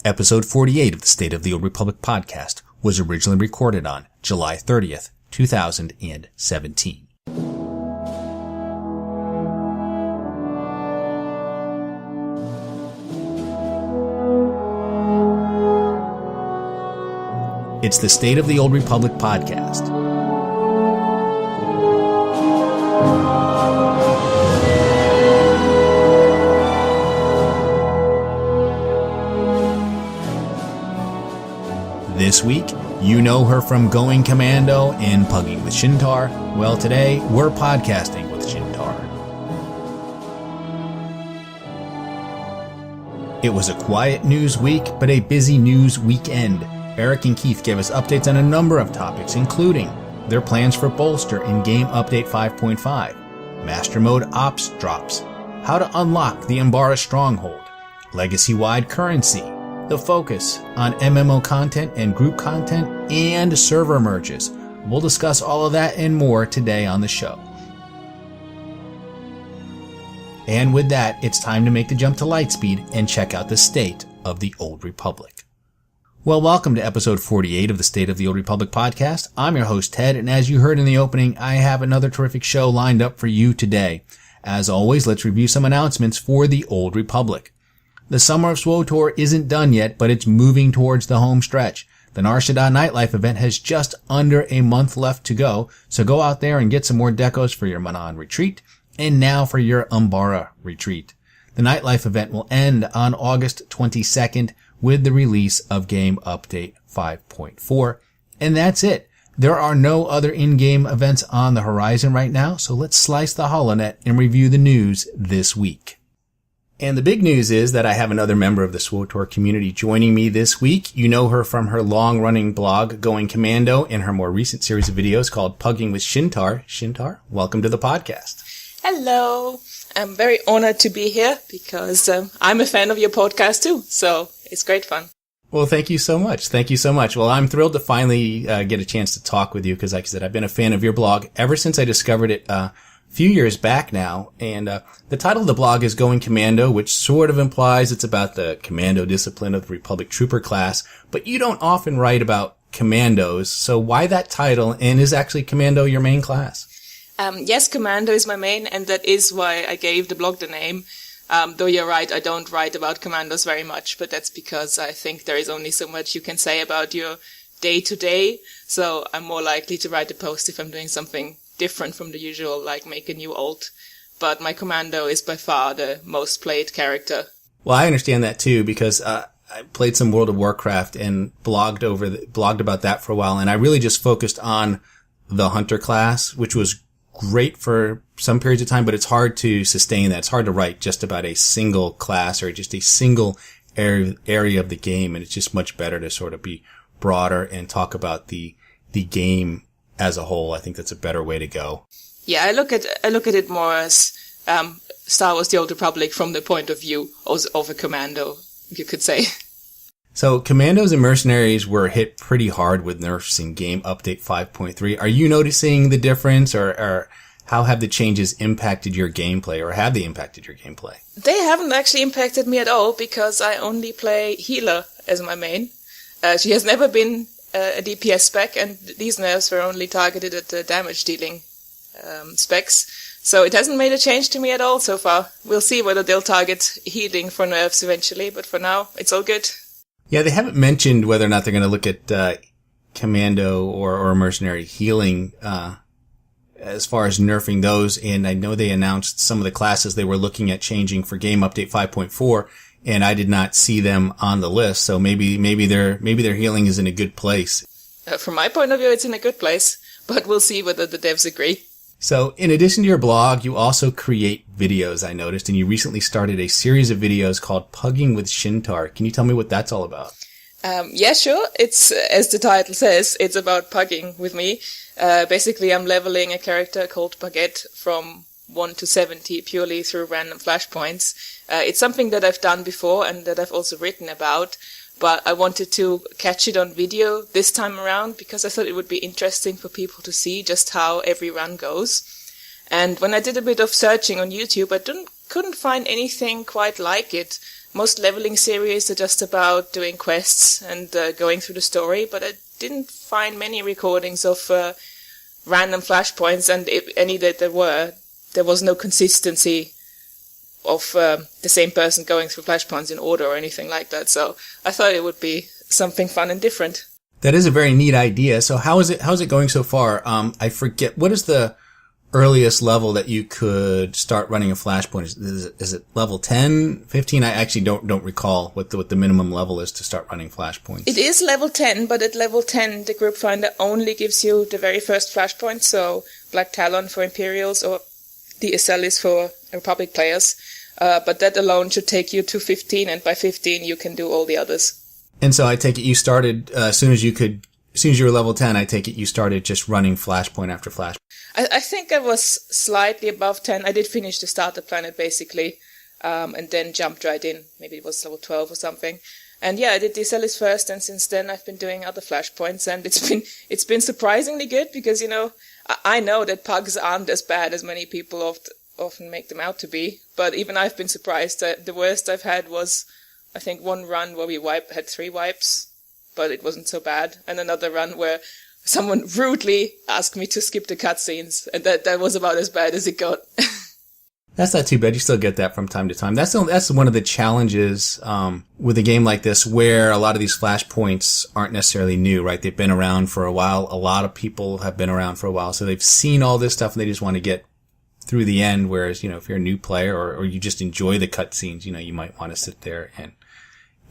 Episode 48 of the State of the Old Republic podcast was originally recorded on July 30th, 2017. It's the State of the Old Republic podcast. This week, you know her from Going Commando and Pugging with Shintar. Well, today, we're podcasting with Shintar. It was a quiet news week, but a busy news weekend. Eric and Keith gave us updates on a number of topics, including their plans for Bolster in Game Update 5.5, Master Mode Ops drops, how to unlock the Umbara Stronghold, legacy-wide currency, the focus on MMO content and group content, and server merges. We'll discuss all of that and more today on the show. And with that, it's time to make the jump to Lightspeed and check out the State of the Old Republic. Well, welcome to episode 48 of the State of the Old Republic podcast. I'm your host, Ted, and as you heard in the opening, I have another terrific show lined up for you today. As always, let's review some announcements for the Old Republic. The Summer of SWTOR isn't done yet, but it's moving towards the home stretch. The Nar Shaddaa Nightlife event has just under a month left to go, so go out there and get some more decos for your Manan retreat, and now for your Umbara retreat. The Nightlife event will end on August 22nd with the release of Game Update 5.4, and that's it. There are no other in-game events on the horizon right now, so let's slice the holonet and review the news this week. And the big news is that I have another member of the SWTOR community joining me this week. You know her from her long-running blog, Going Commando, and her more recent series of videos called Pugging with Shintar. Shintar, welcome to the podcast. Hello. I'm very honored to be here because I'm a fan of your podcast too, so it's great fun. Well, thank you so much. Thank you so much. Well, I'm thrilled to finally get a chance to talk with you because, like I said, I've been a fan of your blog ever since I discovered it few years back now, and the title of the blog is Going Commando, which sort of implies it's about the commando discipline of the Republic Trooper class, but you don't often write about commandos, so why that title, and is actually Commando your main class? Yes, Commando is my main, and that is why I gave the blog the name, though you're right, I don't write about commandos very much, but that's because I think there is only so much you can say about your day-to-day, so I'm more likely to write a post if I'm doing something different from the usual, like make a new ult. But my Commando is by far the most played character. Well, I understand that too, because I played some World of Warcraft and blogged about that for a while, and I really just focused on the Hunter class, which was great for some periods of time, but it's hard to sustain that. It's hard to write just about a single class or just a single area of the game, and it's just much better to sort of be broader and talk about the game as a whole. I think that's a better way to go. Yeah, I look at it more as Star Wars: The Old Republic from the point of view of a commando, you could say. So commandos and mercenaries were hit pretty hard with nerfs in Game Update 5.3. Are you noticing the difference, or how have the changes impacted your gameplay, or have they impacted your gameplay? They haven't actually impacted me at all, because I only play healer as my main. She has never been a DPS spec, and these nerfs were only targeted at the damage dealing specs. So it hasn't made a change to me at all so far. We'll see whether they'll target healing for nerfs eventually, but for now, it's all good. Yeah, they haven't mentioned whether or not they're going to look at commando or mercenary healing as far as nerfing those, and I know they announced some of the classes they were looking at changing for Game Update 5.4, and I did not see them on the list, so maybe their healing is in a good place. From my point of view, it's in a good place, but we'll see whether the devs agree. So, in addition to your blog, you also create videos, I noticed, and you recently started a series of videos called Pugging with Shintar. Can you tell me what that's all about? Yeah, sure. It's, as the title says, it's about pugging with me. Basically, I'm leveling a character called Baguette from 1 to 70 purely through random flashpoints. It's something that I've done before and that I've also written about, but I wanted to catch it on video this time around because I thought it would be interesting for people to see just how every run goes. And when I did a bit of searching on YouTube, I couldn't find anything quite like it. most leveling series are just about doing quests and going through the story, but I didn't find many recordings of random flashpoints, and if any that there was no consistency of the same person going through flashpoints in order or anything like that. So I thought it would be something fun and different. That is a very neat idea. So how's it going so far? I forget, what is the earliest level that you could start running a flashpoint? Is it level 10, 15? I actually don't recall what the minimum level is to start running flashpoints. It is level 10, but at level 10, the group finder only gives you the very first flashpoint, so Black Talon for Imperials or the Acellis for Republic players. But that alone should take you to 15, and by 15 you can do all the others. And so I take it you started, as soon as you were level 10, I take it you started just running flashpoint after flashpoint. I think I was slightly above 10. I did finish the starter planet, basically, and then jumped right in. Maybe it was level 12 or something. And yeah, I did the Acellis first, and since then I've been doing other flashpoints, and it's been surprisingly good, because, I know that pugs aren't as bad as many people often make them out to be, but even I've been surprised. That the worst I've had was, I think, one run where we had 3 wipes, but it wasn't so bad, and another run where someone rudely asked me to skip the cutscenes, and that was about as bad as it got. That's not too bad. You still get that from time to time. That's one of the challenges with a game like this, where a lot of these flashpoints aren't necessarily new, right? They've been around for a while. A lot of people have been around for a while, so they've seen all this stuff and they just want to get through the end. Whereas, if you're a new player or you just enjoy the cutscenes, you might want to sit there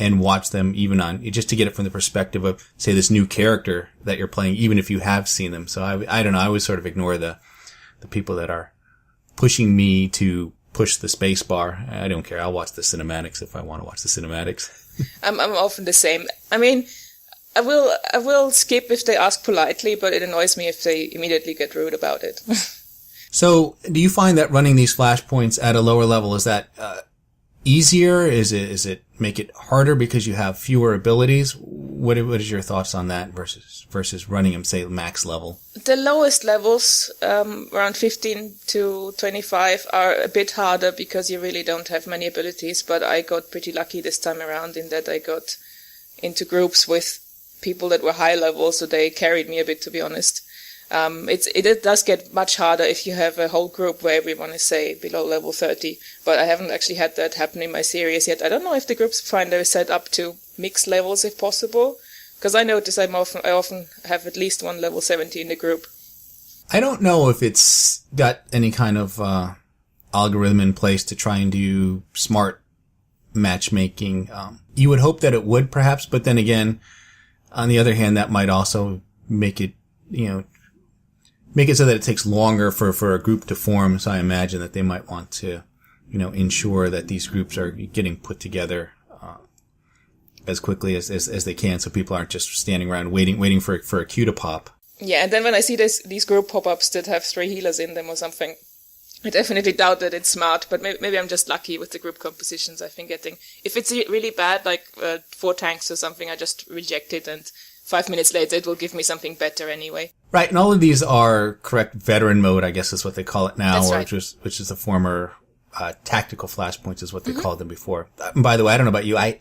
and watch them even just to get it from the perspective of, say, this new character that you're playing, even if you have seen them. So I don't know. I always sort of ignore the people that are pushing me to push the space bar. I don't care. I'll watch the cinematics if I want to watch the cinematics. I'm often the same. I mean, I will skip if they ask politely, but it annoys me if they immediately get rude about it. So, do you find that running these flashpoints at a lower level, is that easier? Is it make it harder because you have fewer abilities? What is your thoughts on that versus running them, say, max level? The lowest levels, around 15 to 25, are a bit harder because you really don't have many abilities, but I got pretty lucky this time around in that I got into groups with people that were high level, so they carried me a bit, to be honest. It does get much harder if you have a whole group where everyone is, say, below level 30, but I haven't actually had that happen in my series yet. I don't know if the groups finder is set up to mix levels if possible, because I notice I often have at least one level 70 in the group. I don't know if it's got any kind of algorithm in place to try and do smart matchmaking. You would hope that it would, perhaps, but then again, on the other hand, that might also make it, make it so that it takes longer for a group to form. So I imagine that they might want to, ensure that these groups are getting put together as quickly as they can, so people aren't just standing around waiting for a queue to pop. Yeah, and then when I see these group pop-ups that have 3 healers in them or something, I definitely doubt that it's smart, but maybe I'm just lucky with the group compositions I've been getting. If it's really bad, like 4 tanks or something, I just reject it, and 5 minutes later it will give me something better anyway. Right, and all of these are correct veteran mode, I guess is what they call it now, That's right. which is the former tactical flashpoints is what they called them before. And by the way, I don't know about you, I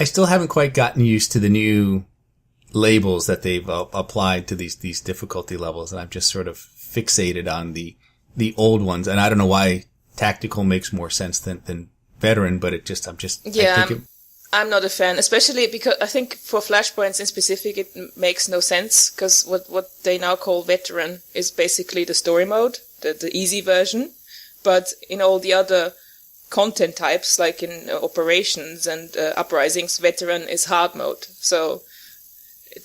still haven't quite gotten used to the new labels that they've applied to these difficulty levels, and I'm just sort of fixated on the old ones, and I don't know why tactical makes more sense than veteran, but I'm not a fan, especially because I think for flashpoints in specific it makes no sense, because what they now call veteran is basically the story mode, the easy version, but in all the other content types, like in operations and uprisings, veteran is hard mode, so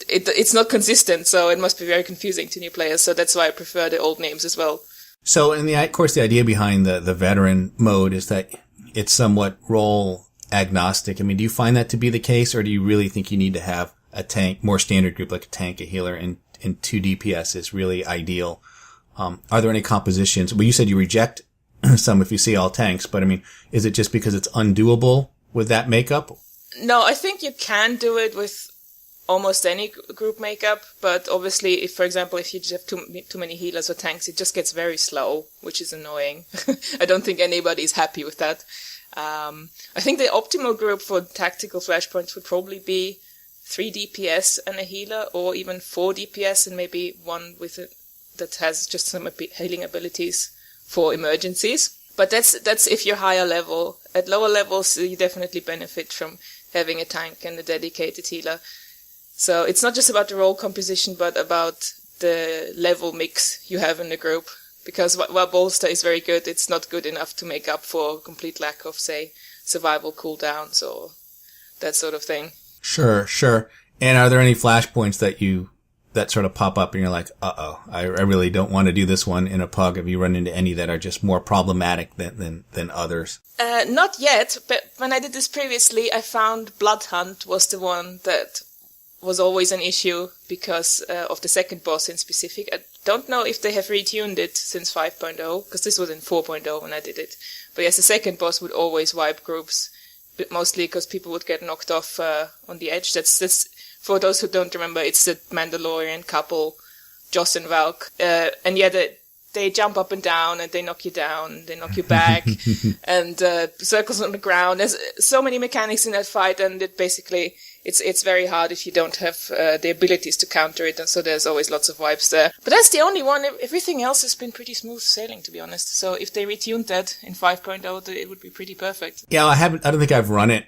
it's not consistent, so it must be very confusing to new players, so that's why I prefer the old names as well. So, of course, the idea behind the veteran mode is that it's somewhat role agnostic. I mean, do you find that to be the case, or do you really think you need to have a tank, more standard group like a tank, a healer, and 2 DPS is really ideal? Are there any compositions? Well, you said you reject some if you see all tanks, but I mean, is it just because it's undoable with that makeup? No, I think you can do it with almost any group makeup, but obviously, if, for example, if you just have too many healers or tanks, it just gets very slow, which is annoying. I don't think anybody's happy with that. I think the optimal group for tactical flashpoints would probably be 3 DPS and a healer, or even 4 DPS and maybe one with it that has just some healing abilities for emergencies. But that's if you're higher level. At lower levels, you definitely benefit from having a tank and a dedicated healer. So it's not just about the role composition, but about the level mix you have in the group. Because while Bolster is very good, it's not good enough to make up for complete lack of, say, survival cooldowns or that sort of thing. Sure. And are there any flashpoints that sort of pop up and you're like, I really don't want to do this one in a pug? Have you run into any that are just more problematic than others? Not yet, but when I did this previously, I found Blood Hunt was the one that was always an issue because of the second boss in specific. I don't know if they have retuned it since 5.0, because this was in 4.0 when I did it. But yes, the second boss would always wipe groups, but mostly because people would get knocked off on the edge. That's for those who don't remember, it's the Mandalorian couple, Joss and Valk. And yeah, they jump up and down and they knock you down, they knock you back, and circles on the ground. There's so many mechanics in that fight, and it's very hard if you don't have the abilities to counter it, and so there's always lots of wipes there. But that's the only one. Everything else has been pretty smooth sailing, to be honest. So if they retuned that in 5.0, it would be pretty perfect. Yeah, I don't think I've run it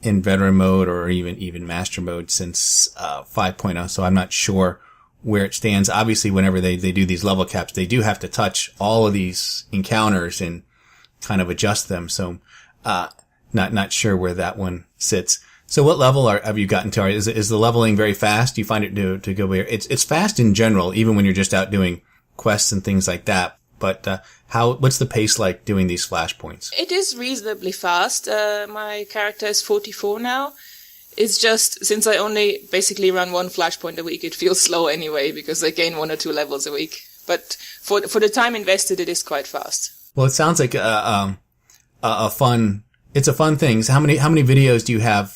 in veteran mode or even master mode since 5.0, so I'm not sure where it stands. Obviously, whenever they do these level caps, they do have to touch all of these encounters and kind of adjust them. So not sure where that one sits. So what level have you gotten to? Is the leveling very fast? Do you find it to go where it's fast in general, even when you're just out doing quests and things like that? But what's the pace like doing these flashpoints? It is reasonably fast. My character is 44 now. It's just, since I only basically run one flashpoint a week, it feels slow anyway, because I gain 1 or 2 levels a week. But for the time invested, it is quite fast. Well, it sounds like it's a fun thing. So how many videos do you have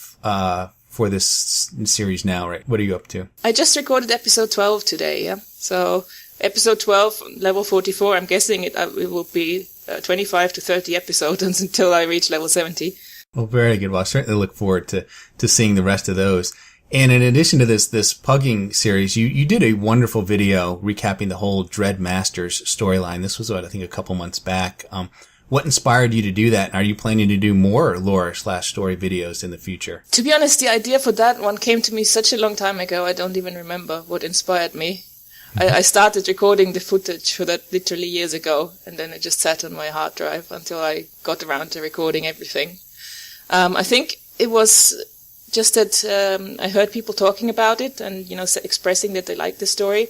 for this series now, right? What are you up to? I just recorded episode 12 today, yeah. So episode 12, level 44, I'm guessing it will be 25 to 30 episodes until I reach level 70. Well, very good. Well, I certainly look forward to seeing the rest of those. And in addition to this Pugging series, you did a wonderful video recapping the whole Dread Masters storyline. This was, I think, a couple months back. What inspired you to do that? And are you planning to do more lore/story videos in the future? To be honest, the idea for that one came to me such a long time ago, I don't even remember what inspired me. I started recording the footage for that literally years ago, and then it just sat on my hard drive until I got around to recording everything. I think it was just that I heard people talking about it and, expressing that they liked the story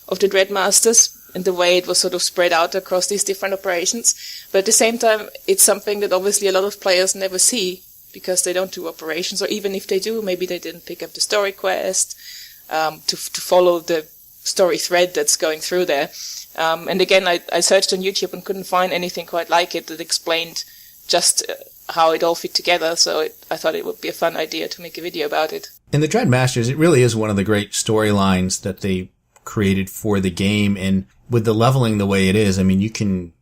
of the Dread Masters and the way it was sort of spread out across these different operations. But at the same time, it's something that obviously a lot of players never see because they don't do operations, or even if they do, maybe they didn't pick up the story quest to follow the story thread that's going through there. And again, I searched on YouTube and couldn't find anything quite like it that explained just how it all fit together, so I thought it would be a fun idea to make a video about it. In the Dread Masters, it really is one of the great storylines that they created for the game, and with the leveling the way it is, I mean, you can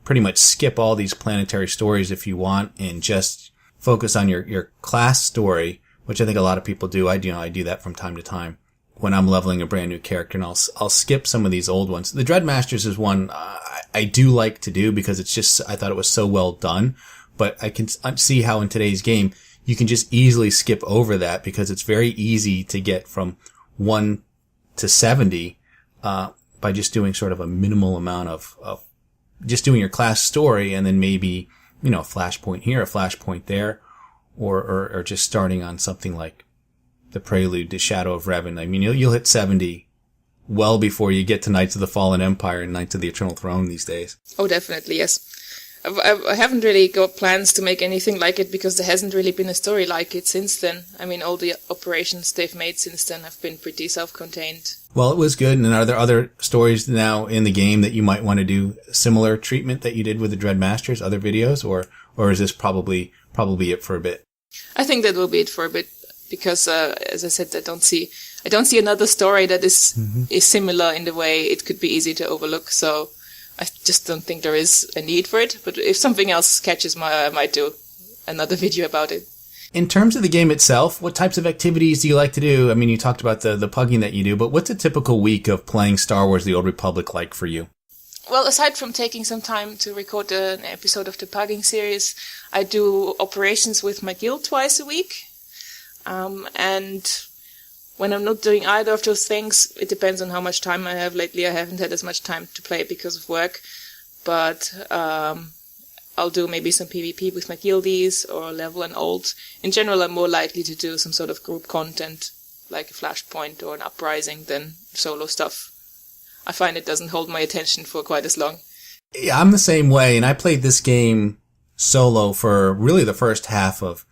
pretty much skip all these planetary stories if you want and just focus on your class story, which I think a lot of people do. I do that from time to time when I'm leveling a brand new character, and I'll skip some of these old ones. The Dread Masters is one I do like to do because it's just, I thought it was so well done. But I can see how in today's game, you can just easily skip over that because it's very easy to get from 1 to 70, by just doing sort of a minimal amount of just doing your class story and then maybe, a flashpoint here, a flashpoint there, or just starting on something like the Prelude to Shadow of Revan. I mean, you'll hit 70 well before you get to Knights of the Fallen Empire and Knights of the Eternal Throne these days. Oh, definitely, yes. I haven't really got plans to make anything like it because there hasn't really been a story like it since then. I mean, all the operations they've made since then have been pretty self-contained. Well, it was good. And are there other stories now in the game that you might want to do similar treatment that you did with the Dread Masters, other videos, or is this probably it for a bit? I think that will be it for a bit because, as I said, I don't see another story that is similar in the way it could be easy to overlook. So I just don't think there is a need for it. But if something else catches my eye, I might do another video about it. In terms of the game itself, what types of activities do you like to do? I mean, you talked about the pugging that you do, but what's a typical week of playing Star Wars The Old Republic like for you? Well, aside from taking some time to record an episode of the Pugging series, I do operations with my guild twice a week. And when I'm not doing either of those things, it depends on how much time I have. Lately, I haven't had as much time to play because of work. But I'll do maybe some PvP with my guildies or level an old. In general, I'm more likely to do some sort of group content, like a Flashpoint or an Uprising, than solo stuff. I find it doesn't hold my attention for quite as long. Yeah, I'm the same way, and I played this game solo for really the first half of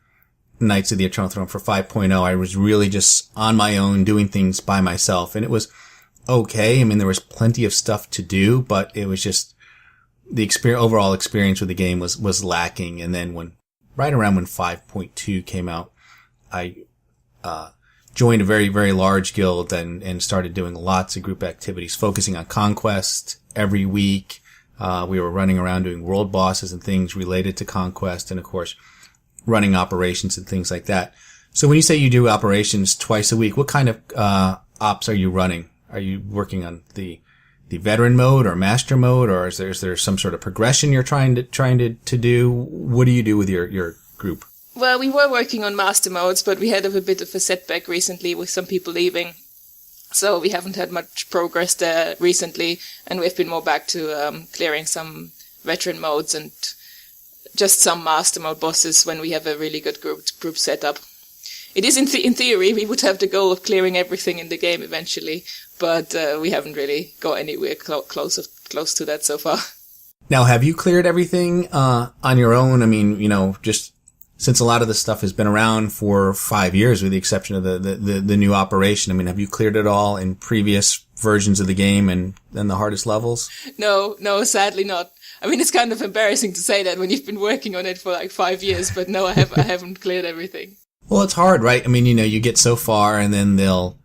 Knights of the Eternal Throne for 5.0. I was really just on my own doing things by myself, and it was okay. I mean, there was plenty of stuff to do, but it was just the overall experience with the game was lacking. And then right around when 5.2 came out, I joined a very, very large guild and started doing lots of group activities, focusing on conquest every week. We were running around doing world bosses and things related to conquest, and of course, running operations and things like that. So when you say you do operations twice a week, what kind of ops are you running? Are you working on the veteran mode or master mode, or is there some sort of progression you're trying to do? What do you do with your group? Well, we were working on master modes, but we had a bit of a setback recently with some people leaving. So we haven't had much progress there recently, and we've been more back to clearing some veteran modes and just some master mode bosses when we have a really good group setup. It is in theory we would have the goal of clearing everything in the game eventually, but we haven't really got anywhere close to that so far. Now, have you cleared everything on your own? I mean, just since a lot of this stuff has been around for 5 years, with the exception of the new operation. I mean, have you cleared it all in previous versions of the game and the hardest levels? No, sadly not. I mean, it's kind of embarrassing to say that when you've been working on it for like 5 years, but no, I haven't cleared everything. Well, it's hard, right? I mean, you get so far and then they'll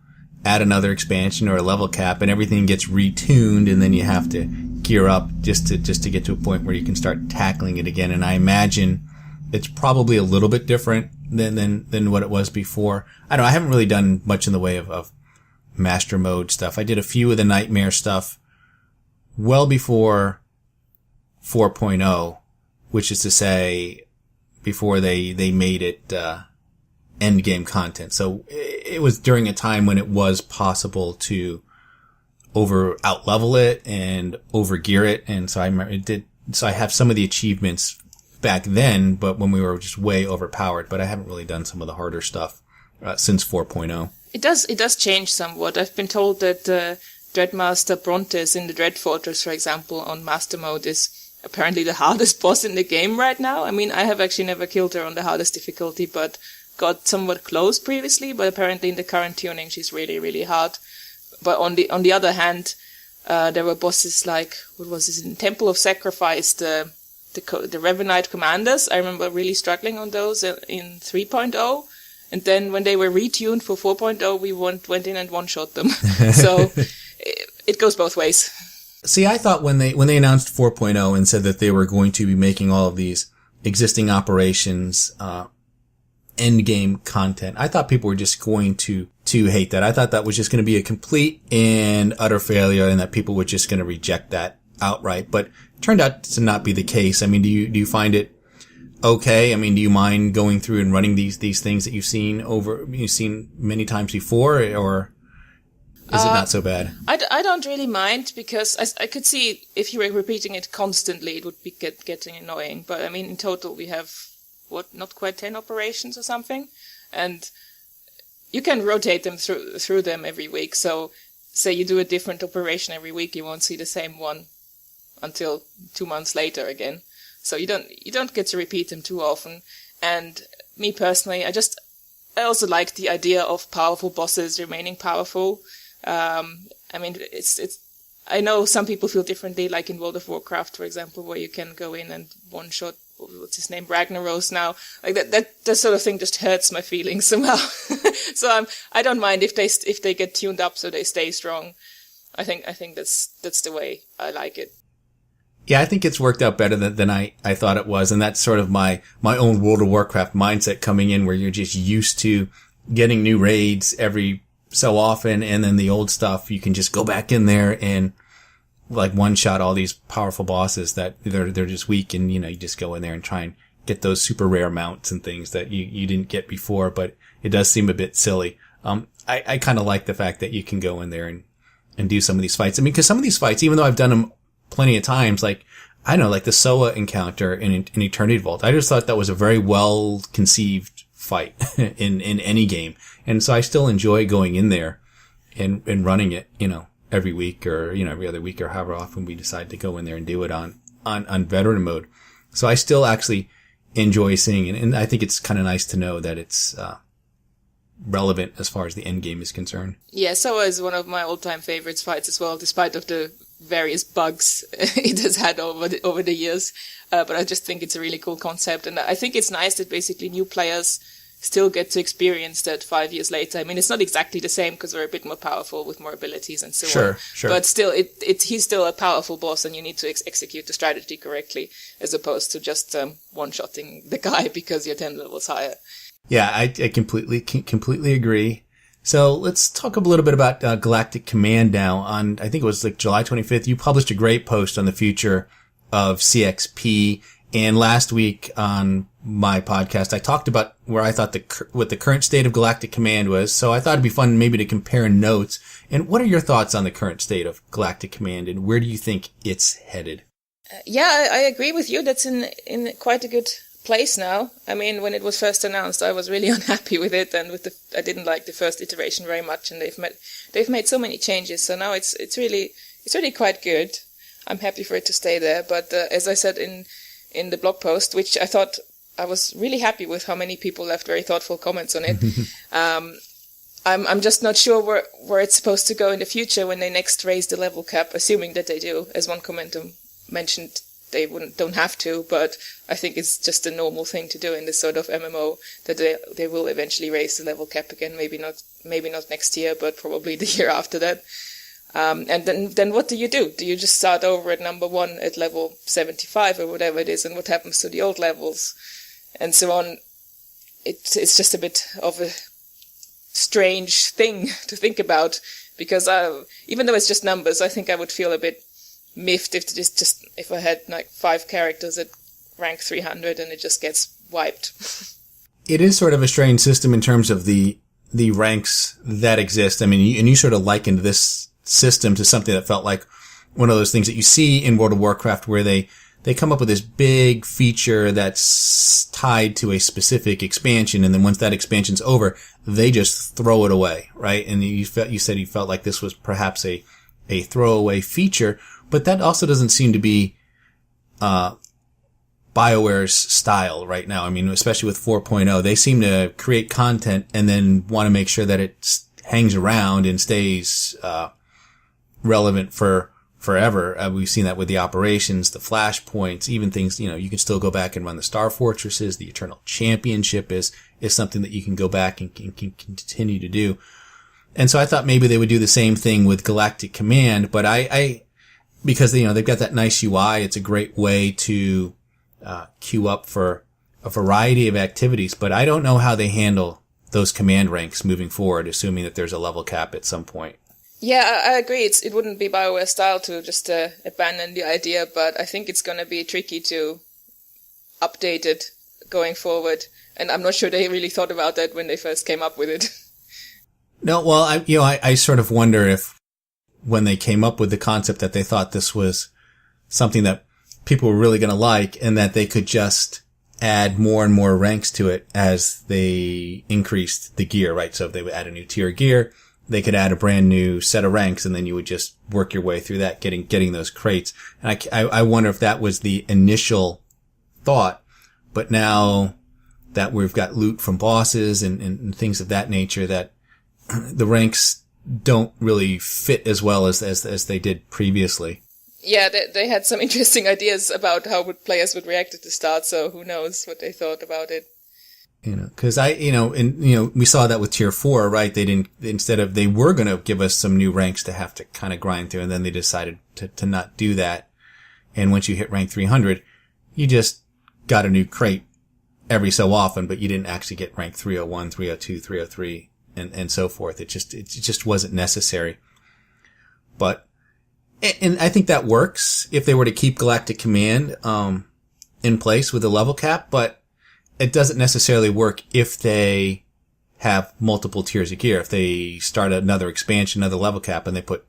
add another expansion or a level cap and everything gets retuned, and then you have to gear up just to get to a point where you can start tackling it again. And I imagine it's probably a little bit different than what it was before. I don't know, I haven't really done much in the way of master mode stuff. I did a few of the nightmare stuff well before 4.0, which is to say before they made it end game content. So it was during a time when it was possible to out level it and over gear it, and so I remember it did. So I have some of the achievements back then, but when we were just way overpowered. But I haven't really done some of the harder stuff since 4.0. It does change somewhat. I've been told that Dreadmaster Brontes in the Dread Fortress, for example, on Master Mode is apparently the hardest boss in the game right now. I mean, I have actually never killed her on the hardest difficulty, but got somewhat close previously. But apparently in the current tuning, she's really, really hard. But on the other hand, there were bosses like, what was this, in Temple of Sacrifice, the Revenite Commanders. I remember really struggling on those in 3.0. And then when they were retuned for 4.0, we went in and one-shot them. So it goes both ways. See, I thought when they announced 4.0 and said that they were going to be making all of these existing operations end game content, I thought people were just going to hate that. I thought that was just going to be a complete and utter failure, and that people were just going to reject that outright. But it turned out to not be the case. I mean, do you find it okay? I mean, do you mind going through and running these things that you've seen many times before, or is it not so bad? I don't really mind, because I could see if you were repeating it constantly, it would be getting annoying. But I mean, in total, we have not quite 10 operations or something, and you can rotate them through them every week. So, say you do a different operation every week, you won't see the same one until 2 months later again. So you don't get to repeat them too often. And me personally, I also like the idea of powerful bosses remaining powerful. I mean, I know some people feel differently, like in World of Warcraft, for example, where you can go in and one-shot, what's his name, Ragnaros now. Like that sort of thing just hurts my feelings somehow. So I don't mind if they get tuned up so they stay strong. I think that's the way I like it. Yeah, I think it's worked out better than I thought it was. And that's sort of my own World of Warcraft mindset coming in, where you're just used to getting new raids every so often. And then the old stuff, you can just go back in there and like one shot all these powerful bosses that they're just weak. And, you just go in there and try and get those super rare mounts and things that you didn't get before. But it does seem a bit silly. I kind of like the fact that you can go in there and do some of these fights. I mean, because some of these fights, even though I've done them plenty of times, like, I don't know, like the Soa encounter in Eternity Vault, I just thought that was a very well conceived fight in any game. And so I still enjoy going in there and running it, every week or, every other week or however often we decide to go in there and do it on veteran mode. So I still actually enjoy seeing it. And I think it's kind of nice to know that it's, relevant as far as the end game is concerned. Yeah, Soa is one of my all-time favorites fights as well, despite of the various bugs it has had over the years. But I just think it's a really cool concept, and I think it's nice that basically new players still get to experience that 5 years later. I mean, it's not exactly the same because we're a bit more powerful with more abilities and so on. Sure. But still, he's still a powerful boss, and you need to execute the strategy correctly, as opposed to just one-shotting the guy because you're 10 levels higher. Yeah, I completely agree. So let's talk a little bit about Galactic Command now. On, I think it was like July 25th, you published a great post on the future of CXP. And last week on my podcast, I talked about where I thought what the current state of Galactic Command was. So I thought it'd be fun maybe to compare notes. And what are your thoughts on the current state of Galactic Command, and where do you think it's headed? Yeah, I agree with you. That's in quite a good place now. I mean, when it was first announced, I was really unhappy with it, and I didn't like the first iteration very much, and they've made so many changes. So now it's really quite good. I'm happy for it to stay there. But as I said in the blog post, which I thought I was really happy with how many people left very thoughtful comments on it. I'm just not sure where it's supposed to go in the future when they next raise the level cap, assuming that they do. As one commenter mentioned, they don't have to, but I think it's just a normal thing to do in this sort of MMO, that they will eventually raise the level cap again. Maybe not next year, but probably the year after that. And then what do? Do you just start over at number 1 at level 75 or whatever it is, and what happens to the old levels and so on? It's just a bit of a strange thing to think about, because even though it's just numbers, I think I would feel a bit miffed if I had like 5 characters at rank 300 and it just gets wiped. It is sort of a strange system in terms of the ranks that exist. I mean, and you sort of likened this system to something that felt like one of those things that you see in World of Warcraft, where they come up with this big feature that's tied to a specific expansion, and then once that expansion's over, they just throw it away, right? And you said you felt like this was perhaps a throwaway feature, but that also doesn't seem to be BioWare's style right now. I mean, especially with 4.0, they seem to create content and then want to make sure that it hangs around and stays relevant for forever. We've seen that with the operations, the flashpoints, even things, you can still go back and run the Star Fortresses. The Eternal Championship is something that you can go back and can continue to do. And so I thought maybe they would do the same thing with Galactic Command, but because they've got that nice UI, it's a great way to queue up for a variety of activities, but I don't know how they handle those command ranks moving forward, assuming that there's a level cap at some point. Yeah, I agree. It wouldn't be BioWare style to just abandon the idea, but I think it's going to be tricky to update it going forward. And I'm not sure they really thought about that when they first came up with it. No, well, I sort of wonder if when they came up with the concept that they thought this was something that people were really going to like, and that they could just add more and more ranks to it as they increased the gear, right? So if they would add a new tier gear, they could add a brand new set of ranks, and then you would just work your way through that, getting those crates. And I wonder if that was the initial thought, but now that we've got loot from bosses and things of that nature, that the ranks don't really fit as well as they did previously. Yeah, they had some interesting ideas about how players would react at the start, so who knows what they thought about it. Cause we saw that with tier 4, right? They were going to give us some new ranks to have to kind of grind through, and then they decided to not do that. And once you hit rank 300, you just got a new crate every so often, but you didn't actually get rank 301, 302, 303, and so forth. It just wasn't necessary. But, and I think that works if they were to keep Galactic Command, in place with a level cap, but it doesn't necessarily work if they have multiple tiers of gear. If they start another expansion, another level cap, and they put,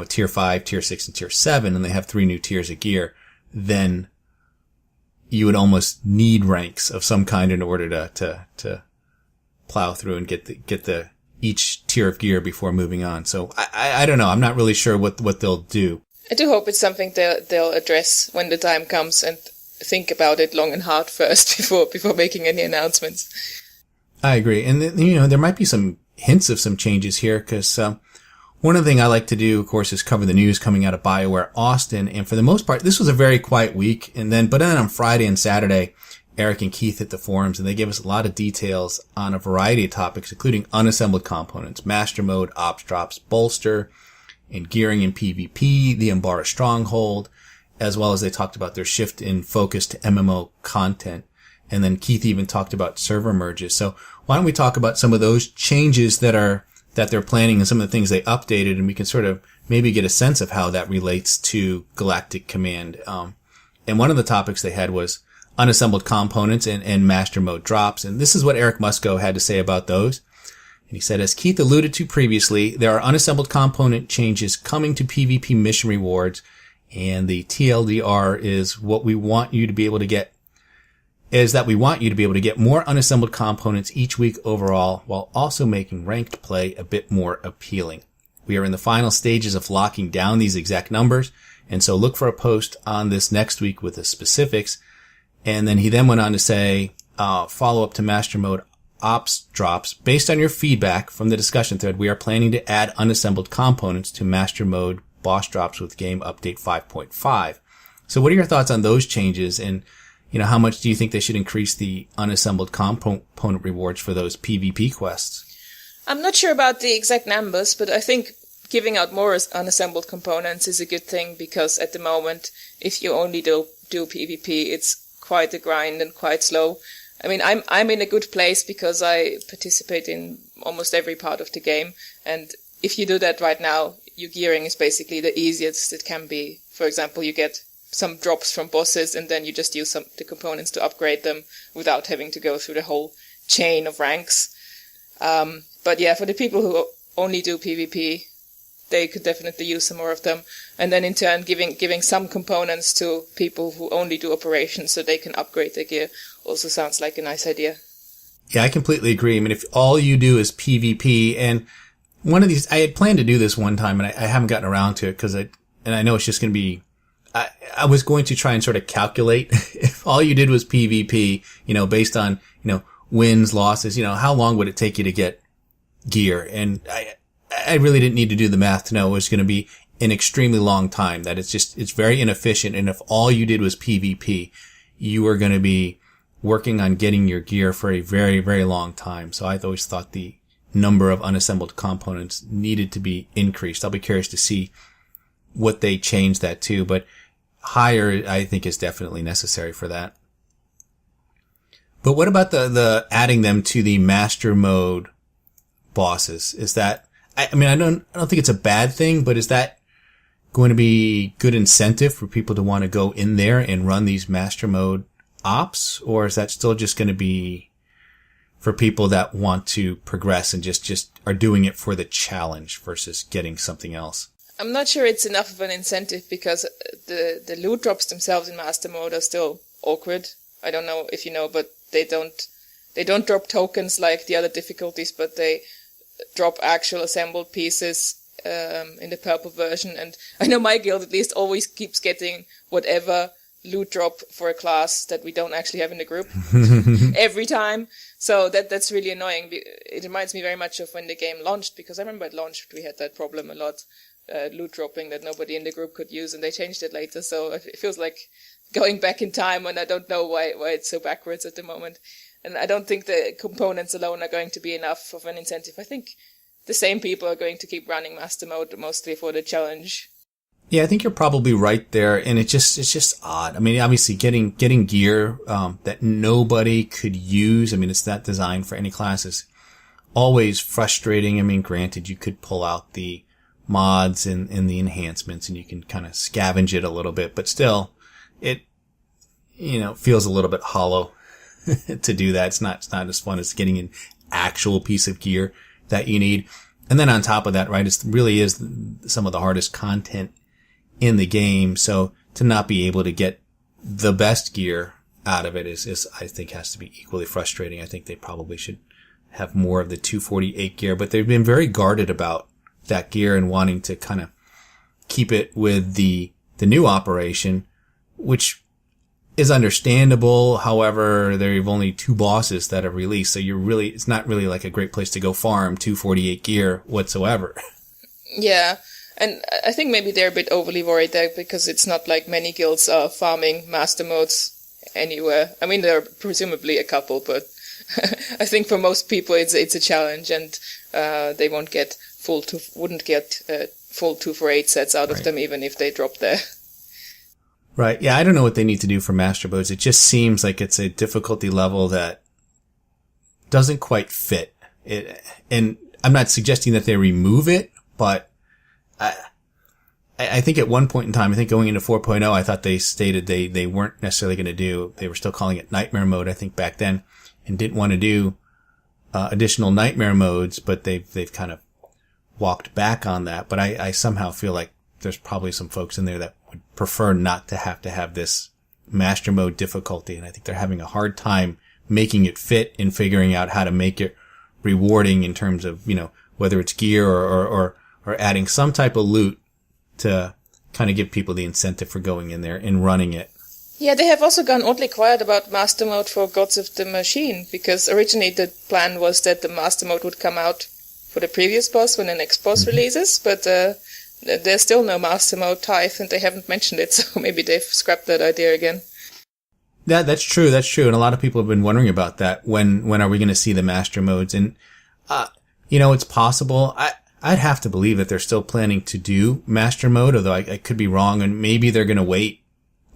tier 5, tier 6, and tier 7, and they have 3 new tiers of gear, then you would almost need ranks of some kind in order to plow through and get the each tier of gear before moving on. So I don't know. I'm not really sure what they'll do. I do hope it's something they'll address when the time comes and think about it long and hard first before making any announcements. I agree. And, there might be some hints of some changes here because, one other thing I like to do, of course, is cover the news coming out of BioWare Austin. And for the most part, this was a very quiet week. But then on Friday and Saturday, Eric and Keith hit the forums and they gave us a lot of details on a variety of topics, including unassembled components, master mode, ops drops, bolster, and gearing in PvP, the Umbara Stronghold, as well as they talked about their shift in focus to MMO content. And then Keith even talked about server merges. So why don't we talk about some of those changes that they're planning and some of the things they updated, and we can sort of maybe get a sense of how that relates to Galactic Command. And one of the topics they had was unassembled components and master mode drops. And this is what Eric Musco had to say about those. And he said, as Keith alluded to previously, there are unassembled component changes coming to PvP mission rewards. And the TLDR is what we want you to be able to get is that we want you to be able to get more unassembled components each week overall, while also making ranked play a bit more appealing. We are in the final stages of locking down these exact numbers, and so look for a post on this next week with the specifics. And then he then went on to say, follow up to Master Mode Ops drops. Based on your feedback from the discussion thread, we are planning to add unassembled components to Master Mode Boss drops with Game Update 5.5. So what are your thoughts on those changes, and how much do you think they should increase the unassembled component rewards for those PvP quests? I'm not sure about the exact numbers, but I think giving out more unassembled components is a good thing, because at the moment, if you only do PvP, it's quite a grind and quite slow. I mean, I'm in a good place because I participate in almost every part of the game, and if you do that right now, your gearing is basically the easiest it can be. For example, you get some drops from bosses, and then you just use the components to upgrade them without having to go through the whole chain of ranks. But yeah, for the people who only do PvP, they could definitely use some more of them. And then in turn, giving some components to people who only do operations so they can upgrade their gear also sounds like a nice idea. Yeah, I completely agree. I mean, if all you do is PvP, and one of these, I had planned to do this one time, and I haven't gotten around to it and I know it's just going to be, I was going to try and sort of calculate if all you did was PvP, based on, wins, losses, how long would it take you to get gear? And I really didn't need to do the math to know it was going to be an extremely long time, that it's very inefficient. And if all you did was PvP, you were going to be working on getting your gear for a very, very long time. So I've always thought the number of unassembled components needed to be increased. I'll be curious to see what they change that to, but higher, I think, is definitely necessary for that. But what about the adding them to the master mode bosses? Is that, I don't think it's a bad thing, but is that going to be good incentive for people to want to go in there and run these master mode ops? Or is that still just going to be for people that want to progress and just are doing it for the challenge versus getting something else? I'm not sure it's enough of an incentive, because the loot drops themselves in master mode are still awkward. I don't know if you know, but they don't drop tokens like the other difficulties, but they drop actual assembled pieces in the purple version. And I know my guild at least always keeps getting whatever loot drop for a class that we don't actually have in the group every time. So that's really annoying. It reminds me very much of when the game launched, because I remember at launch we had that problem a lot. Loot dropping that nobody in the group could use, and they changed it later. So it feels like going back in time, and I don't know why it's so backwards at the moment. And I don't think the components alone are going to be enough of an incentive. I think the same people are going to keep running master mode mostly for the challenge. Yeah, I think you're probably right there, and it's just odd. I mean, obviously getting gear that nobody could use. I mean, it's not designed for any classes. Always frustrating. I mean, granted, you could pull out the mods and the enhancements, and you can kind of scavenge it a little bit, but still, it feels a little bit hollow to do that. It's not as fun as getting an actual piece of gear that you need. And then on top of that, right, it really is some of the hardest content in the game. So to not be able to get the best gear out of it is I think has to be equally frustrating. I think they probably should have more of the 248 gear, but they've been very guarded about that gear and wanting to kind of keep it with the new operation, which is understandable. However, there are only 2 bosses that are released, so it's not really like a great place to go farm 248 gear whatsoever. Yeah, and I think maybe they're a bit overly worried there because it's not like many guilds are farming master modes anywhere. I mean, there are presumably a couple, but I think for most people it's a challenge, and they wouldn't get full 248 sets out of them even if they drop there. Right. Yeah, I don't know what they need to do for master modes. It just seems like it's a difficulty level that doesn't quite fit. And I'm not suggesting that they remove it, but I think at one point in time, I think going into 4.0, I thought they stated they weren't necessarily going to they were still calling it nightmare mode, I think back then, and didn't want to do additional nightmare modes, but they've kind of walked back on that. But I somehow feel like there's probably some folks in there that would prefer not to have this master mode difficulty. And I think they're having a hard time making it fit and figuring out how to make it rewarding in terms of, whether it's gear or adding some type of loot to kind of give people the incentive for going in there and running it. Yeah, they have also gone oddly quiet about master mode for Gods of the Machine, because originally the plan was that the master mode would come out for the previous boss when the next boss releases, but there's still no master mode Tithe, and they haven't mentioned it, so maybe they've scrapped that idea again. Yeah, that's true, and a lot of people have been wondering about that. When are we going to see the master modes? And, it's possible. I'd have to believe that they're still planning to do master mode, although I could be wrong, and maybe they're going to wait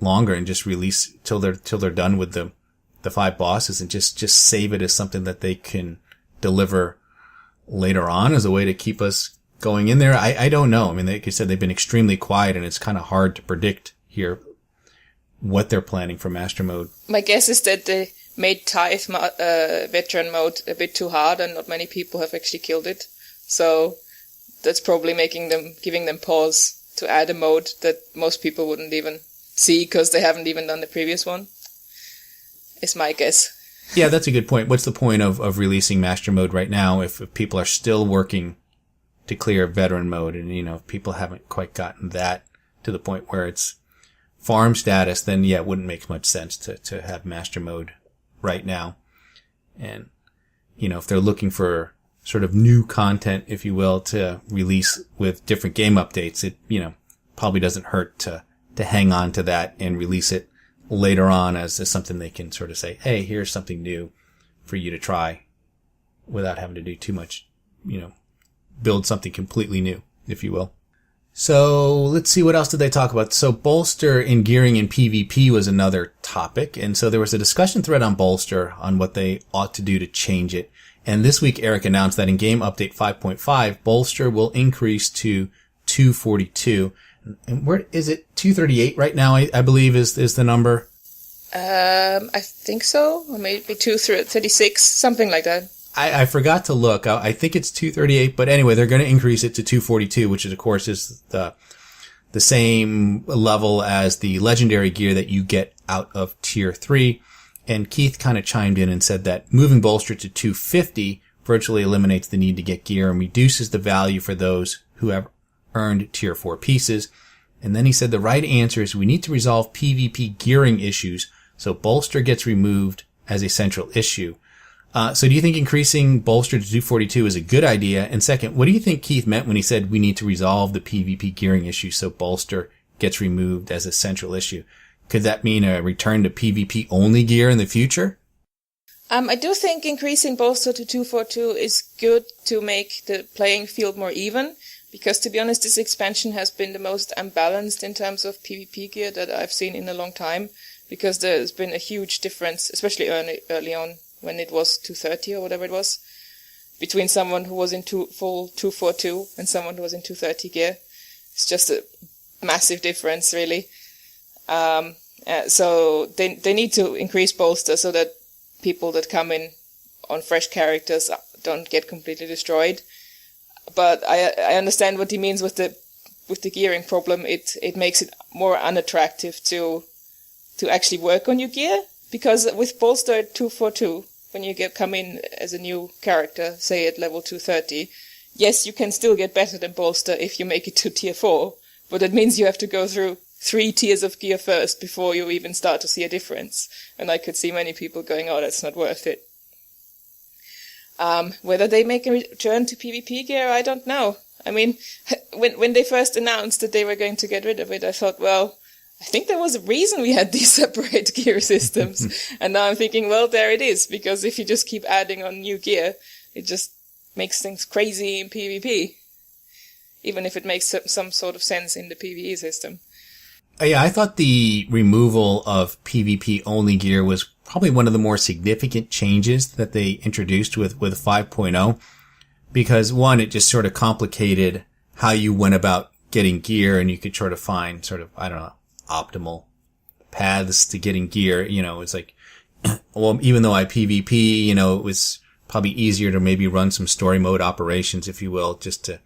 longer and just release till they're done with the 5 bosses and just save it as something that they can deliver later on as a way to keep us going in there. I don't know. I mean, like you said, they've been extremely quiet, and it's kind of hard to predict here what they're planning for master mode. My guess is that they made Tithe veteran mode a bit too hard, and not many people have actually killed it. So that's probably giving them pause to add a mode that most people wouldn't even see because they haven't even done the previous one. Is my guess. Yeah, that's a good point. What's the point of releasing master mode right now if people are still working to clear veteran mode, and if people haven't quite gotten that to the point where it's farm status, then yeah, it wouldn't make much sense to have master mode right now. And if they're looking for sort of new content, if you will, to release with different game updates, it probably doesn't hurt to hang on to that and release it later on as something they can sort of say, hey, here's something new for you to try without having to do too much, build something completely new, if you will. So let's see, what else did they talk about? So Bolster and gearing in PvP was another topic. And so there was a discussion thread on Bolster on what they ought to do to change it. And this week, Eric announced that in game update 5.5, Bolster will increase to 242. And where is it? 238 right now, I believe is the number. I think so. Or maybe 236, something like that. I forgot to look. I think it's 238, but anyway, they're going to increase it to 242, which is, of course, is the same level as the legendary gear that you get out of tier 3. And Keith kind of chimed in and said that moving Bolster to 250 virtually eliminates the need to get gear and reduces the value for those who have earned tier 4 pieces. And then he said the right answer is we need to resolve PvP gearing issues, so Bolster gets removed as a central issue. So do you think increasing Bolster to 242 is a good idea? And second, what do you think Keith meant when he said we need to resolve the PvP gearing issue so Bolster gets removed as a central issue? Could that mean a return to PvP only gear in the future? I do think increasing bolster to 242 is good to make the playing field more even, because to be honest, this expansion has been the most unbalanced in terms of PvP gear that I've seen in a long time, because there's been a huge difference, especially early on when it was 230 or whatever it was, between someone who was in full 242 and someone who was in 230 gear. It's just a massive difference, really. So they need to increase bolster so that people that come in on fresh characters don't get completely destroyed. But I understand what he means with the gearing problem. It makes it more unattractive to actually work on your gear, because with bolster at 242, when you come in as a new character, say at level 230, yes, you can still get better than bolster if you make it to tier 4, but it means you have to go through 3 tiers of gear first before you even start to see a difference. And I could see many people going, oh, that's not worth it. Whether they make a return to PvP gear, I don't know. I mean, when they first announced that they were going to get rid of it, I thought, well, I think there was a reason we had these separate gear systems. And now I'm thinking, well, there it is, because if you just keep adding on new gear, it just makes things crazy in PvP, even if it makes some sort of sense in the PvE system. Yeah, I thought the removal of PvP-only gear was probably one of the more significant changes that they introduced with 5.0, because one, it just sort of complicated how you went about getting gear, and you could sort of find sort of, I don't know, optimal paths to getting gear. You know, it's like, well, even though I PvP, you know, it was probably easier to maybe run some story mode operations, if you will, just to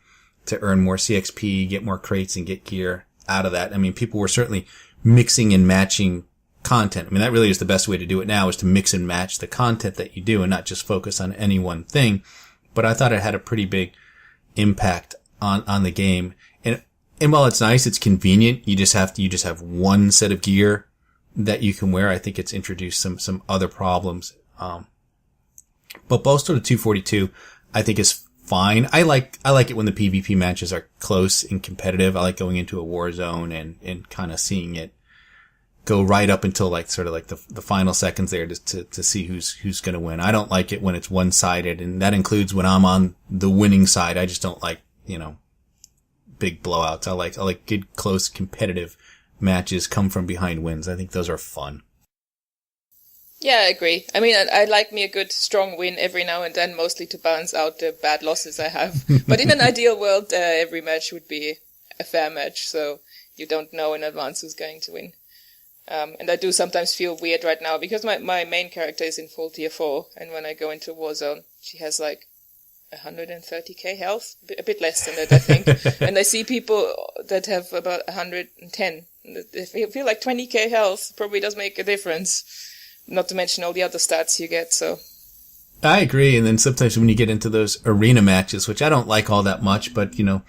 earn more CXP, get more crates, and get gear out of that. I mean, people were certainly mixing and matching content. I mean, that really is the best way to do it now, is to mix and match the content that you do and not just focus on any one thing. But I thought it had a pretty big impact on the game. And while it's nice, it's convenient. You just have one set of gear that you can wear. I think it's introduced some other problems. But bolster to 242, I think is fine. I like it when the PvP matches are close and competitive. I like going into a war zone and kind of seeing it go right up until like sort of like the final seconds there to see who's going to win. I don't like it when it's one-sided, and that includes when I'm on the winning side. I just don't like, you know, big blowouts. I like good, close, competitive matches, come from behind wins. I think those are fun. Yeah, I agree. I mean, I like me a good, strong win every now and then, mostly to balance out the bad losses I have. But in an ideal world, every match would be a fair match, so you don't know in advance who's going to win. And I do sometimes feel weird right now, because my main character is in full tier 4, and when I go into Warzone, she has like 130k health, a bit less than that, I think. And I see people that have about 110. They feel like 20k health probably does make a difference. Not to mention all the other stats you get, so. I agree. And then sometimes when you get into those arena matches, which I don't like all that much, but, you know,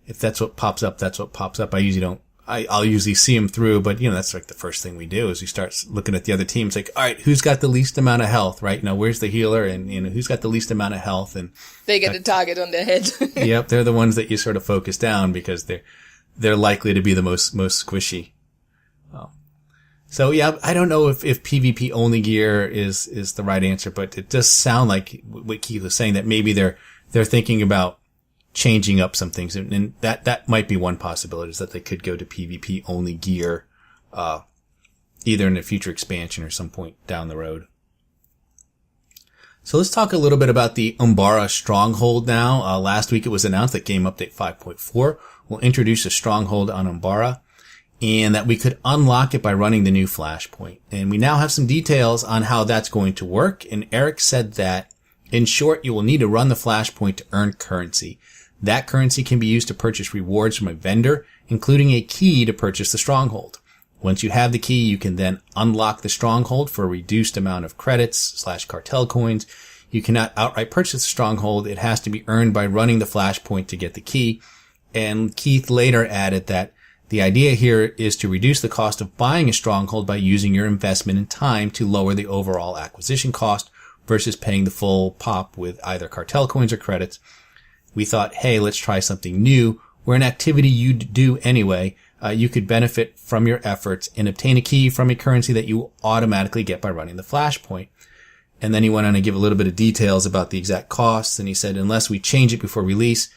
if that's what pops up, that's what pops up. I'll usually see them through, but, you know, that's like the first thing we do is we start looking at the other teams like, all right, who's got the least amount of health, right? You know, where's the healer, and, you know, who's got the least amount of health, and they get a target on their head. Yep. They're the ones that you sort of focus down because they're likely to be the most squishy. So yeah, I don't know if PvP only gear is the right answer, but it does sound like what Keith was saying, that maybe they're thinking about changing up some things, and that might be one possibility, is that they could go to PvP only gear, either in a future expansion or some point down the road. So let's talk a little bit about the Umbara Stronghold now. Last week it was announced that Game Update 5.4 will introduce a stronghold on Umbara, and that we could unlock it by running the new flashpoint. And we now have some details on how that's going to work. And Eric said that, in short, you will need to run the flashpoint to earn currency. That currency can be used to purchase rewards from a vendor, including a key to purchase the stronghold. Once you have the key, you can then unlock the stronghold for a reduced amount of credits / cartel coins. You cannot outright purchase the stronghold. It has to be earned by running the flashpoint to get the key. And Keith later added that the idea here is to reduce the cost of buying a stronghold by using your investment in time to lower the overall acquisition cost versus paying the full pop with either cartel coins or credits. We thought, hey, let's try something new where an activity you do anyway, you could benefit from your efforts and obtain a key from a currency that you automatically get by running the flashpoint. And then he went on to give a little bit of details about the exact costs. And he said, unless we change it before release,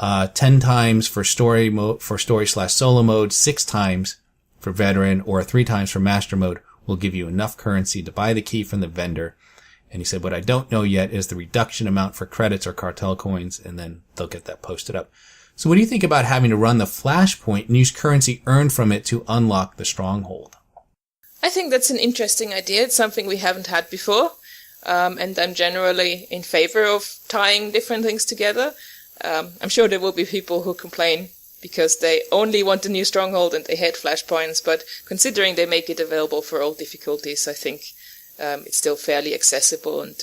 10 times for story mode, for story/solo mode, 6 times for veteran, or 3 times for master mode will give you enough currency to buy the key from the vendor. And he said, what I don't know yet is the reduction amount for credits or cartel coins, and then they'll get that posted up. So what do you think about having to run the flashpoint and use currency earned from it to unlock the stronghold? I think that's an interesting idea. It's something we haven't had before. And I'm generally in favor of tying different things together. I'm sure there will be people who complain because they only want a new stronghold and they hate flashpoints, but considering they make it available for all difficulties, I think it's still fairly accessible and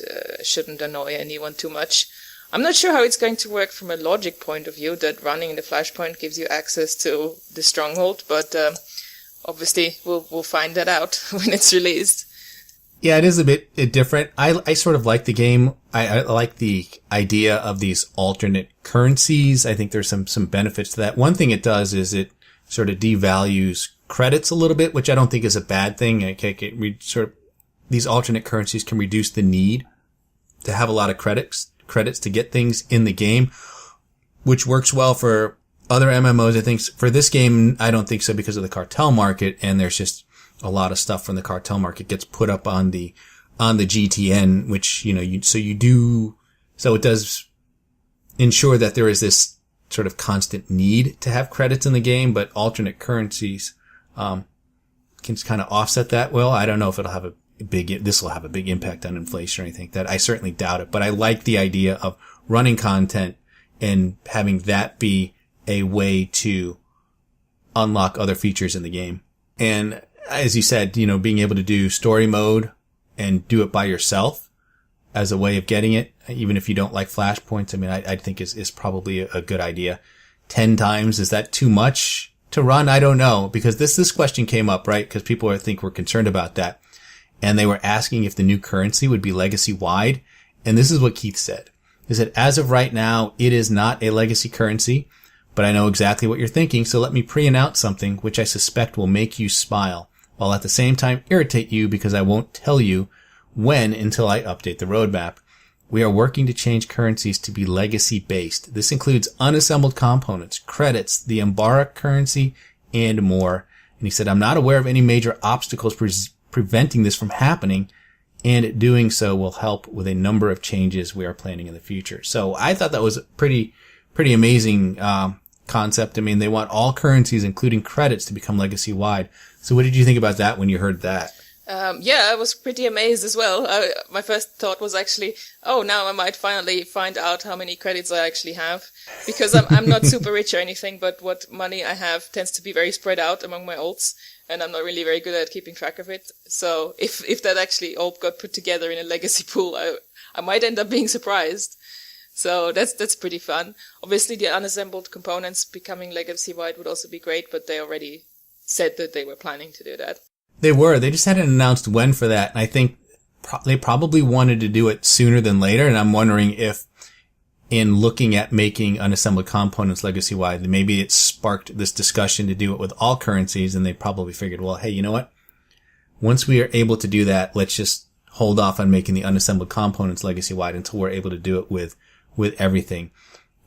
shouldn't annoy anyone too much. I'm not sure how it's going to work from a logic point of view, that running the flashpoint gives you access to the stronghold, but obviously we'll find that out when it's released. Yeah, it is a bit different. I sort of like the game. I like the idea of these alternate currencies. I think there's some benefits to that. One thing it does is it sort of devalues credits a little bit, which I don't think is a bad thing. These alternate currencies can reduce the need to have a lot of credits to get things in the game, which works well for other MMOs. I think for this game, I don't think so because of the cartel market, and there's just a lot of stuff from the cartel market gets put up on the GTN, which, so it does ensure that there is this sort of constant need to have credits in the game, but alternate currencies, can kind of offset that. Well, I don't know if this will have a big impact on inflation or anything like that. I certainly doubt it, but I like the idea of running content and having that be a way to unlock other features in the game. And as you said, being able to do story mode and do it by yourself as a way of getting it, even if you don't like flashpoints, I think is probably a good idea. 10 times, is that too much to run? I don't know, because this question came up, right? Because people I think were concerned about that. And they were asking if the new currency would be legacy wide. And this is what Keith said. He said, as of right now, it is not a legacy currency, but I know exactly what you're thinking. So let me pre-announce something which I suspect will make you smile, while at the same time irritate you because I won't tell you when until I update the roadmap. We are working to change currencies to be legacy based. This includes unassembled components, credits, the Umbara currency, and more. And he said, I'm not aware of any major obstacles preventing this from happening, and doing so will help with a number of changes we are planning in the future. So I thought that was a pretty amazing concept. They want all currencies, including credits, to become legacy wide. So what did you think about that when you heard that? I was pretty amazed as well. My first thought was actually, now I might finally find out how many credits I actually have, because I'm not super rich or anything, but what money I have tends to be very spread out among my alts, and I'm not really very good at keeping track of it. So if that actually all got put together in a legacy pool, I might end up being surprised. So that's pretty fun. Obviously, the unassembled components becoming legacy-wide would also be great, but they already said that they were planning to do that. They just hadn't announced when for that. And I think they probably wanted to do it sooner than later. And I'm wondering if in looking at making unassembled components legacy-wide, maybe it sparked this discussion to do it with all currencies. And they probably figured, well, hey, you know what? Once we are able to do that, let's just hold off on making the unassembled components legacy-wide until we're able to do it with everything.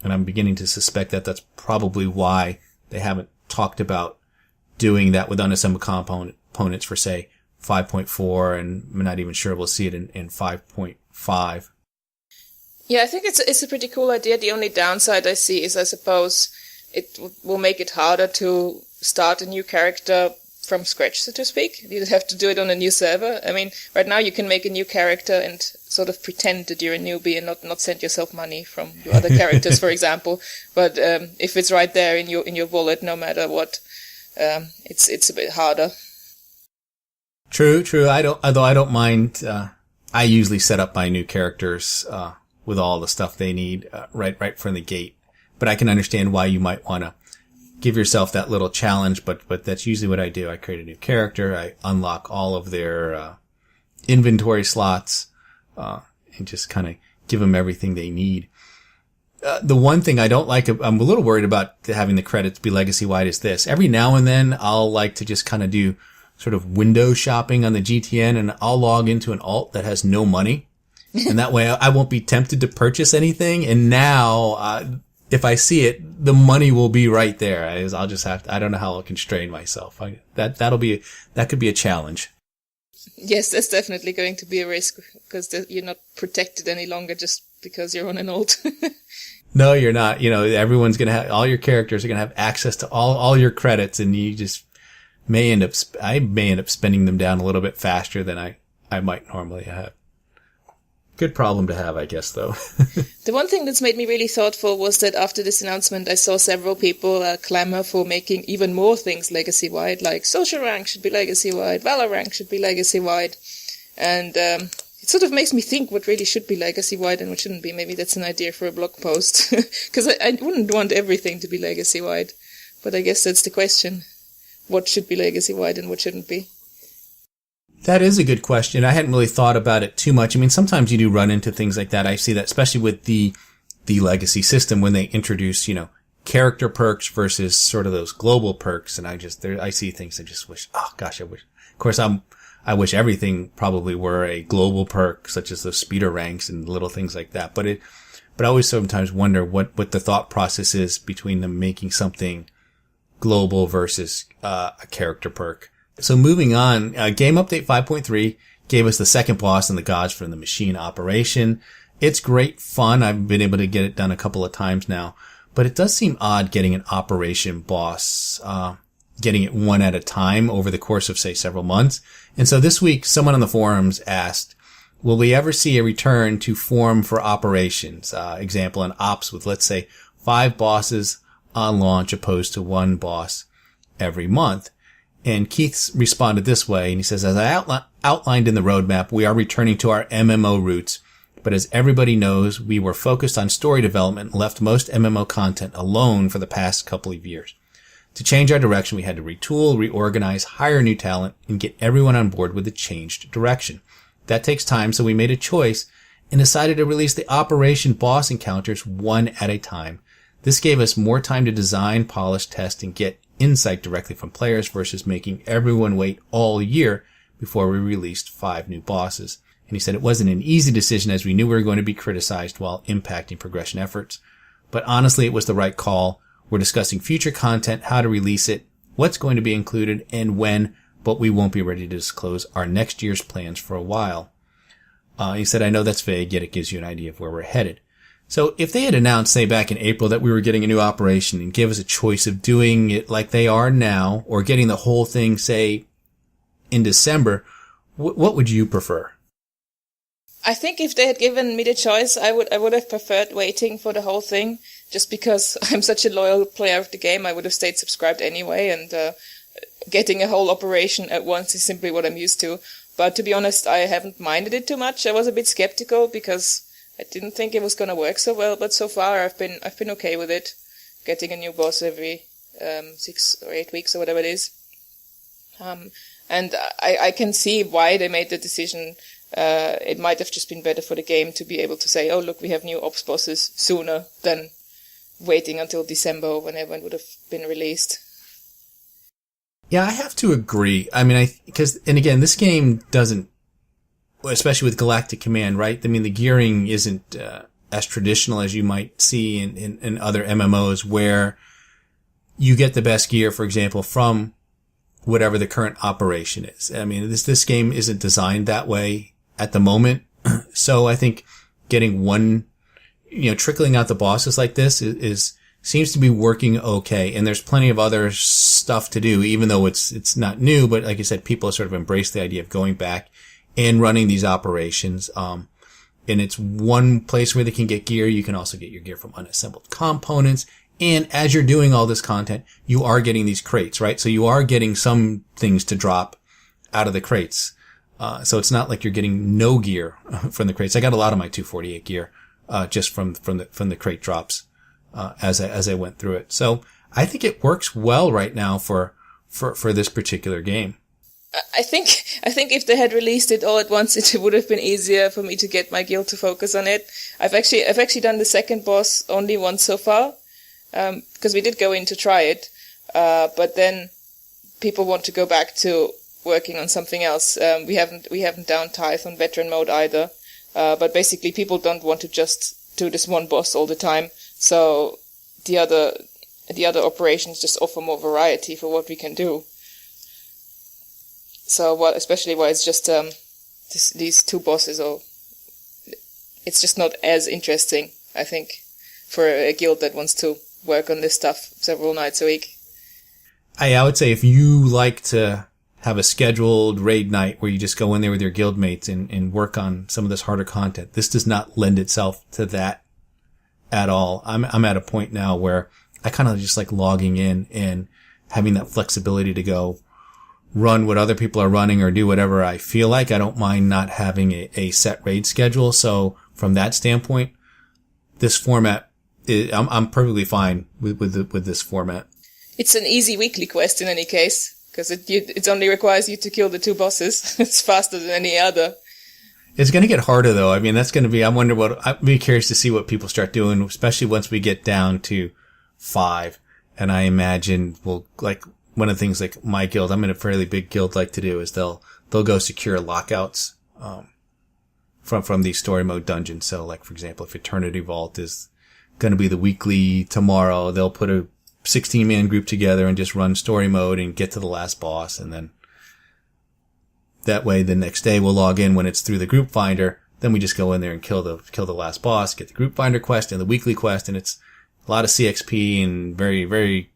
And I'm beginning to suspect that that's probably why they haven't talked about doing that with unassembled components for, say, 5.4, and I'm not even sure we'll see it in 5.5. Yeah, I think it's a pretty cool idea. The only downside I see is, I suppose, it will make it harder to start a new character from scratch, so to speak. You have to do it on a new server. Right now you can make a new character and sort of pretend that you're a newbie and not send yourself money from your other characters, for example. But if it's right there in your wallet, no matter what, it's a bit harder. True. Although I don't mind. I usually set up my new characters with all the stuff they need right from the gate. But I can understand why you might want to give yourself that little challenge. But that's usually what I do. I create a new character. I unlock all of their inventory slots and just kind of give them everything they need. The one thing I don't like, I'm a little worried about having the credits be legacy wide, is this. Every now and then I'll like to just kind of do sort of window shopping on the GTN, and I'll log into an alt that has no money, And that way I won't be tempted to purchase anything. And now, if I see it, the money will be right there. I'll just have to, I don't know how I'll constrain myself. That could be a challenge. Yes, that's definitely going to be a risk because you're not protected any longer just because you're on an old. No, you're not. Everyone's going to have, all your characters are going to have access to all your credits, and you just I may end up spending them down a little bit faster than I might normally have. Good problem to have, I guess, though. The one thing that's made me really thoughtful was that after this announcement, I saw several people clamor for making even more things legacy-wide, like social rank should be legacy-wide, valor rank should be legacy-wide, and it sort of makes me think what really should be legacy-wide and what shouldn't be. Maybe that's an idea for a blog post, because I wouldn't want everything to be legacy-wide, but I guess that's the question. What should be legacy-wide and what shouldn't be? That is a good question. I hadn't really thought about it too much. I mean, sometimes you do run into things like that. I see that, especially with the legacy system when they introduce, character perks versus sort of those global perks. And I see things I just wish, oh gosh, I wish. Of course, I wish everything probably were a global perk, such as those speeder ranks and little things like that. But I always sometimes wonder what the thought process is between them making something global versus a character perk. So moving on, Game Update 5.3 gave us the second boss in the Gods from the Machine operation. It's great fun. I've been able to get it done a couple of times now, but it does seem odd getting an operation boss, getting it one at a time over the course of, say, several months. And so this week, someone on the forums asked, will we ever see a return to form for operations? Example, an ops with, let's say, 5 bosses on launch opposed to 1 boss every month. And Keith responded this way, and he says, as I outlined in the roadmap, we are returning to our MMO roots. But as everybody knows, we were focused on story development and left most MMO content alone for the past couple of years. To change our direction, we had to retool, reorganize, hire new talent, and get everyone on board with the changed direction. That takes time, so we made a choice and decided to release the Operation Boss encounters one at a time. This gave us more time to design, polish, test, and get insight directly from players versus making everyone wait all year before we released 5 new bosses. And he said it wasn't an easy decision as we knew we were going to be criticized while impacting progression efforts. But honestly, it was the right call. We're discussing future content, how to release it, what's going to be included, and when, but we won't be ready to disclose our next year's plans for a while. He said, I know that's vague, yet it gives you an idea of where we're headed. So if they had announced, say, back in April that we were getting a new operation and give us a choice of doing it like they are now or getting the whole thing, say, in December, what would you prefer? I think if they had given me the choice, I would have preferred waiting for the whole thing, just because I'm such a loyal player of the game. I would have stayed subscribed anyway, and getting a whole operation at once is simply what I'm used to. But to be honest, I haven't minded it too much. I was a bit skeptical because I didn't think it was going to work so well, but so far I've been okay with it. Getting a new boss every 6 or 8 weeks or whatever it is. And I can see why they made the decision. It might have just been better for the game to be able to say, oh, look, we have new ops bosses sooner than waiting until December or whenever it would have been released. Yeah, I have to agree. I mean, and again, this game doesn't, especially with Galactic Command, right? I mean, the gearing isn't as traditional as you might see in other MMOs where you get the best gear, for example, from whatever the current operation is. I mean, this game isn't designed that way at the moment. So I think getting one, trickling out the bosses like this seems to be working okay. And there's plenty of other stuff to do, even though it's not new. But like I said, people sort of embrace the idea of going back and running these operations. And it's one place where they can get gear. You can also get your gear from Unassembled Components. And as you're doing all this content, you are getting these crates, right? So you are getting some things to drop out of the crates. So it's not like you're getting no gear from the crates. I got a lot of my 248 gear, just from the crate drops, as I went through it. So I think it works well right now for this particular game. I think if they had released it all at once, it would have been easier for me to get my guild to focus on it. I've actually done the second boss only once so far, because we did go in to try it, but then people want to go back to working on something else. We haven't done Tithe on veteran mode either. But basically people don't want to just do this one boss all the time. So the other operations just offer more variety for what we can do. So especially why it's just these two bosses, it's just not as interesting, I think, for a guild that wants to work on this stuff several nights a week. I would say if you like to have a scheduled raid night where you just go in there with your guildmates and work on some of this harder content, this does not lend itself to that at all. I'm at a point now where I kind of just like logging in and having that flexibility to go run what other people are running or do whatever I feel like. I don't mind not having a set raid schedule. So from that standpoint, this format, I'm perfectly fine with this format. It's an easy weekly quest in any case, because it only requires you to kill the two bosses. It's faster than any other. It's going to get harder though. I mean, that's going to be, I'd be curious to see what people start doing, especially once we get down to 5. And I imagine like one of the things like my guild, I'm in a fairly big guild, like to do is they'll go secure lockouts, from these story mode dungeons. So like, for example, if Eternity Vault is going to be the weekly tomorrow, they'll put a 16-man group together and just run story mode and get to the last boss. And then that way the next day we'll log in when it's through the group finder. Then we just go in there and kill the last boss, get the group finder quest and the weekly quest. And it's a lot of CXP and very, very,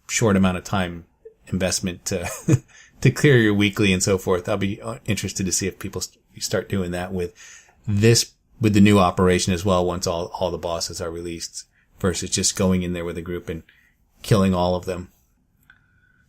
short amount of time investment to, to clear your weekly and so forth. I'll be interested to see if people start doing that with the new operation as well once all the bosses are released versus just going in there with a group and killing all of them.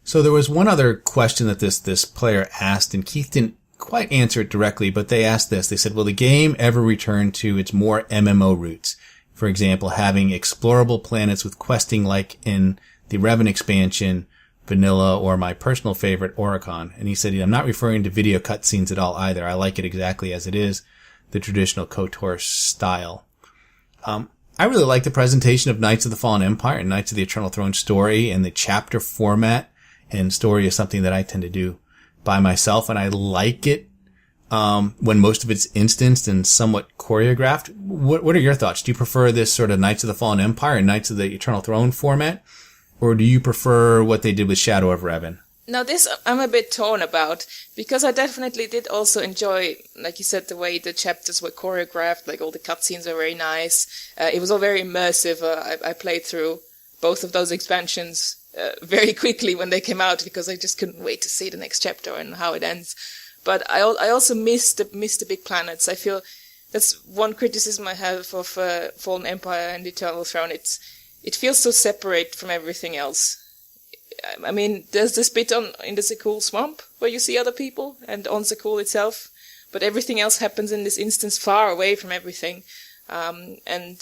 So there was one other question that this player asked, and Keith didn't quite answer it directly, but they asked this. They said, will the game ever return to its more MMO roots? For example, having explorable planets with questing like in the Revan expansion, vanilla, or my personal favorite, Oricon. And he said, I'm not referring to video cutscenes at all either. I like it exactly as it is, the traditional KOTOR style. I really like the presentation of Knights of the Fallen Empire and Knights of the Eternal Throne story, and the chapter format and story is something that I tend to do by myself, and I like it when most of it's instanced and somewhat choreographed. What are your thoughts? Do you prefer this sort of Knights of the Fallen Empire and Knights of the Eternal Throne format, or do you prefer what they did with Shadow of Revan? Now this I'm a bit torn about, because I definitely did also enjoy, like you said, the way the chapters were choreographed, like all the cutscenes were very nice. It was all very immersive. I played through both of those expansions very quickly when they came out, because I just couldn't wait to see the next chapter and how it ends. But I also missed the big planets. I feel that's one criticism I have of Fallen Empire and Eternal Throne. It feels so separate from everything else. I mean, there's this bit in the Zakul swamp where you see other people and on Zakul itself, but everything else happens in this instance far away from everything. And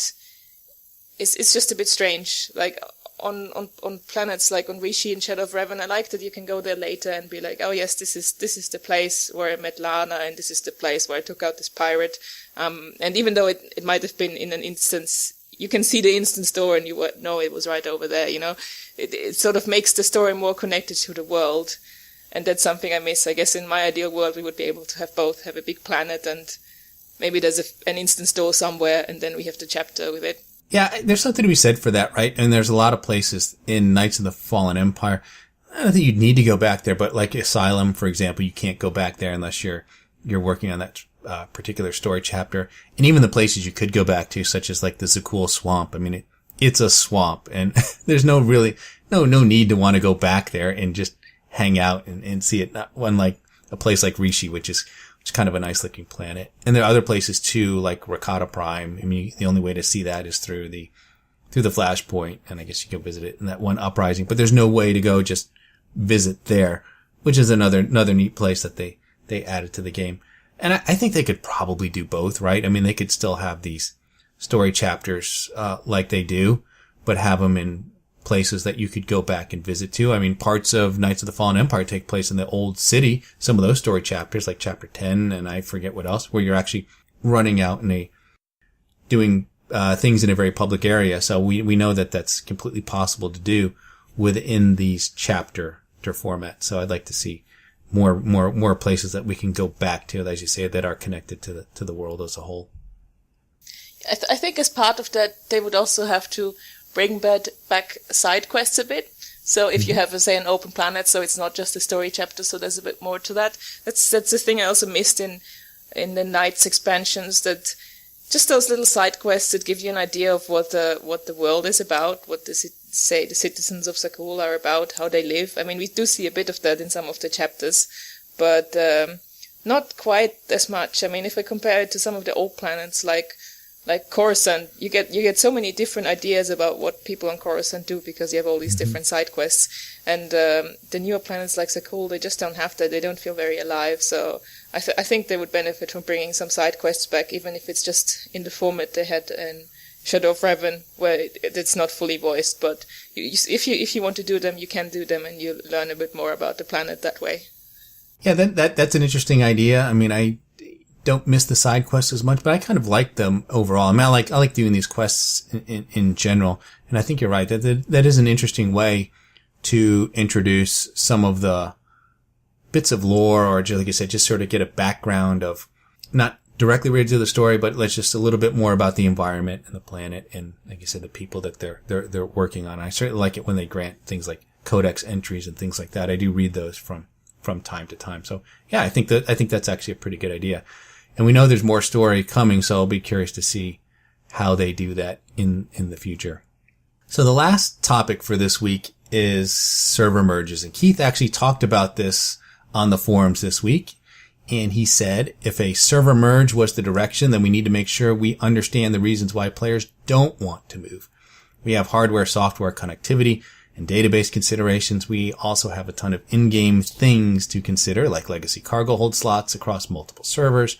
it's just a bit strange. Like on planets like on Rishi and Shadow of Revan, I like that you can go there later and be like, oh yes, this is the place where I met Lana, and this is the place where I took out this pirate. And even though it might have been in an instance, you can see the instance door and you know it was right over there, It sort of makes the story more connected to the world. And that's something I miss. I guess in my ideal world we would be able to have both, have a big planet and maybe there's an instance door somewhere and then we have the chapter with it. Yeah, there's something to be said for that, right? And there's a lot of places in Knights of the Fallen Empire. I don't think you'd need to go back there, but like Asylum, for example, you can't go back there unless you're working on that particular story chapter. And even the places you could go back to, such as like the Zakul swamp. I mean, it's a swamp and there's no need to want to go back there and just hang out and see it. Not one like a place like Rishi, which is kind of a nice looking planet. And there are other places too, like Rakata Prime. I mean, the only way to see that is through the Flashpoint. And I guess you can visit it in that one uprising, but there's no way to go just visit there, which is another neat place that they added to the game. And I think they could probably do both, right? I mean, they could still have these story chapters, like they do, but have them in places that you could go back and visit to. I mean, parts of Knights of the Fallen Empire take place in the old city. Some of those story chapters, like chapter 10, and I forget what else, where you're actually running out and doing, things in a very public area. So we know that that's completely possible to do within these chapter format. So I'd like to see more places that we can go back to, as you say, that are connected to the world as a whole. I think as part of that, they would also have to bring back side quests a bit. So if you have, say, an open planet, so it's not just a story chapter, so there's a bit more to that. That's the thing I also missed in the Knights expansions, that just those little side quests that give you an idea of what the world is about, what the citizens of Sakul are about, how they live. I mean, we do see a bit of that in some of the chapters, but not quite as much. I mean, if I compare it to some of the old planets like Coruscant, you get so many different ideas about what people on Coruscant do, because you have all these different side quests. And the newer planets like Sakul, they just don't have that. They don't feel very alive. So I think they would benefit from bringing some side quests back, even if it's just in the format they had in Shadow of Revan, where it's not fully voiced. But if you want to do them, you can do them, and you learn a bit more about the planet that way. Yeah, that's an interesting idea. I mean, I don't miss the side quests as much, but I kind of like them overall. I mean, I like doing these quests in general, and I think you're right. That is an interesting way to introduce some of the bits of lore, or just, like you said, just sort of get a background of, not directly related to the story, but let's just a little bit more about the environment and the planet, and like you said, the people that they're working on. I certainly like it when they grant things like codex entries and things like that. I do read those from time to time. So yeah, I think that's actually a pretty good idea. And we know there's more story coming, so I'll be curious to see how they do that in the future. So the last topic for this week is server merges. And Keith actually talked about this on the forums this week. And he said, if a server merge was the direction, then we need to make sure we understand the reasons why players don't want to move. We have hardware, software, connectivity, and database considerations. We also have a ton of in-game things to consider, like legacy cargo hold slots across multiple servers,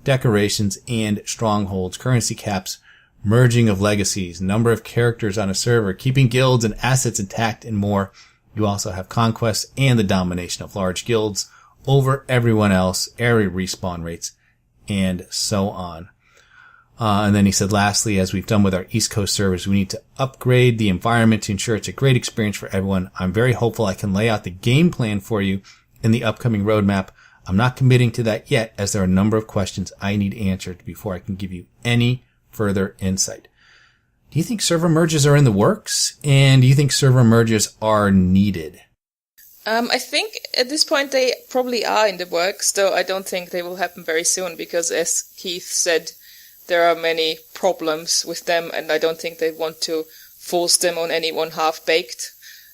decorations and strongholds, currency caps, merging of legacies, number of characters on a server, keeping guilds and assets intact, and more. You also have conquests and the domination of large guilds over everyone else, area respawn rates, and so on. And then he said, lastly, as we've done with our East Coast servers, we need to upgrade the environment to ensure it's a great experience for everyone. I'm very hopeful I can lay out the game plan for you in the upcoming roadmap. I'm not committing to that yet, as there are a number of questions I need answered before I can give you any further insight. Do you think server merges are in the works? And do you think server merges are needed? I think at this point they probably are in the works, though I don't think they will happen very soon, because as Keith said, there are many problems with them, and I don't think they want to force them on anyone half-baked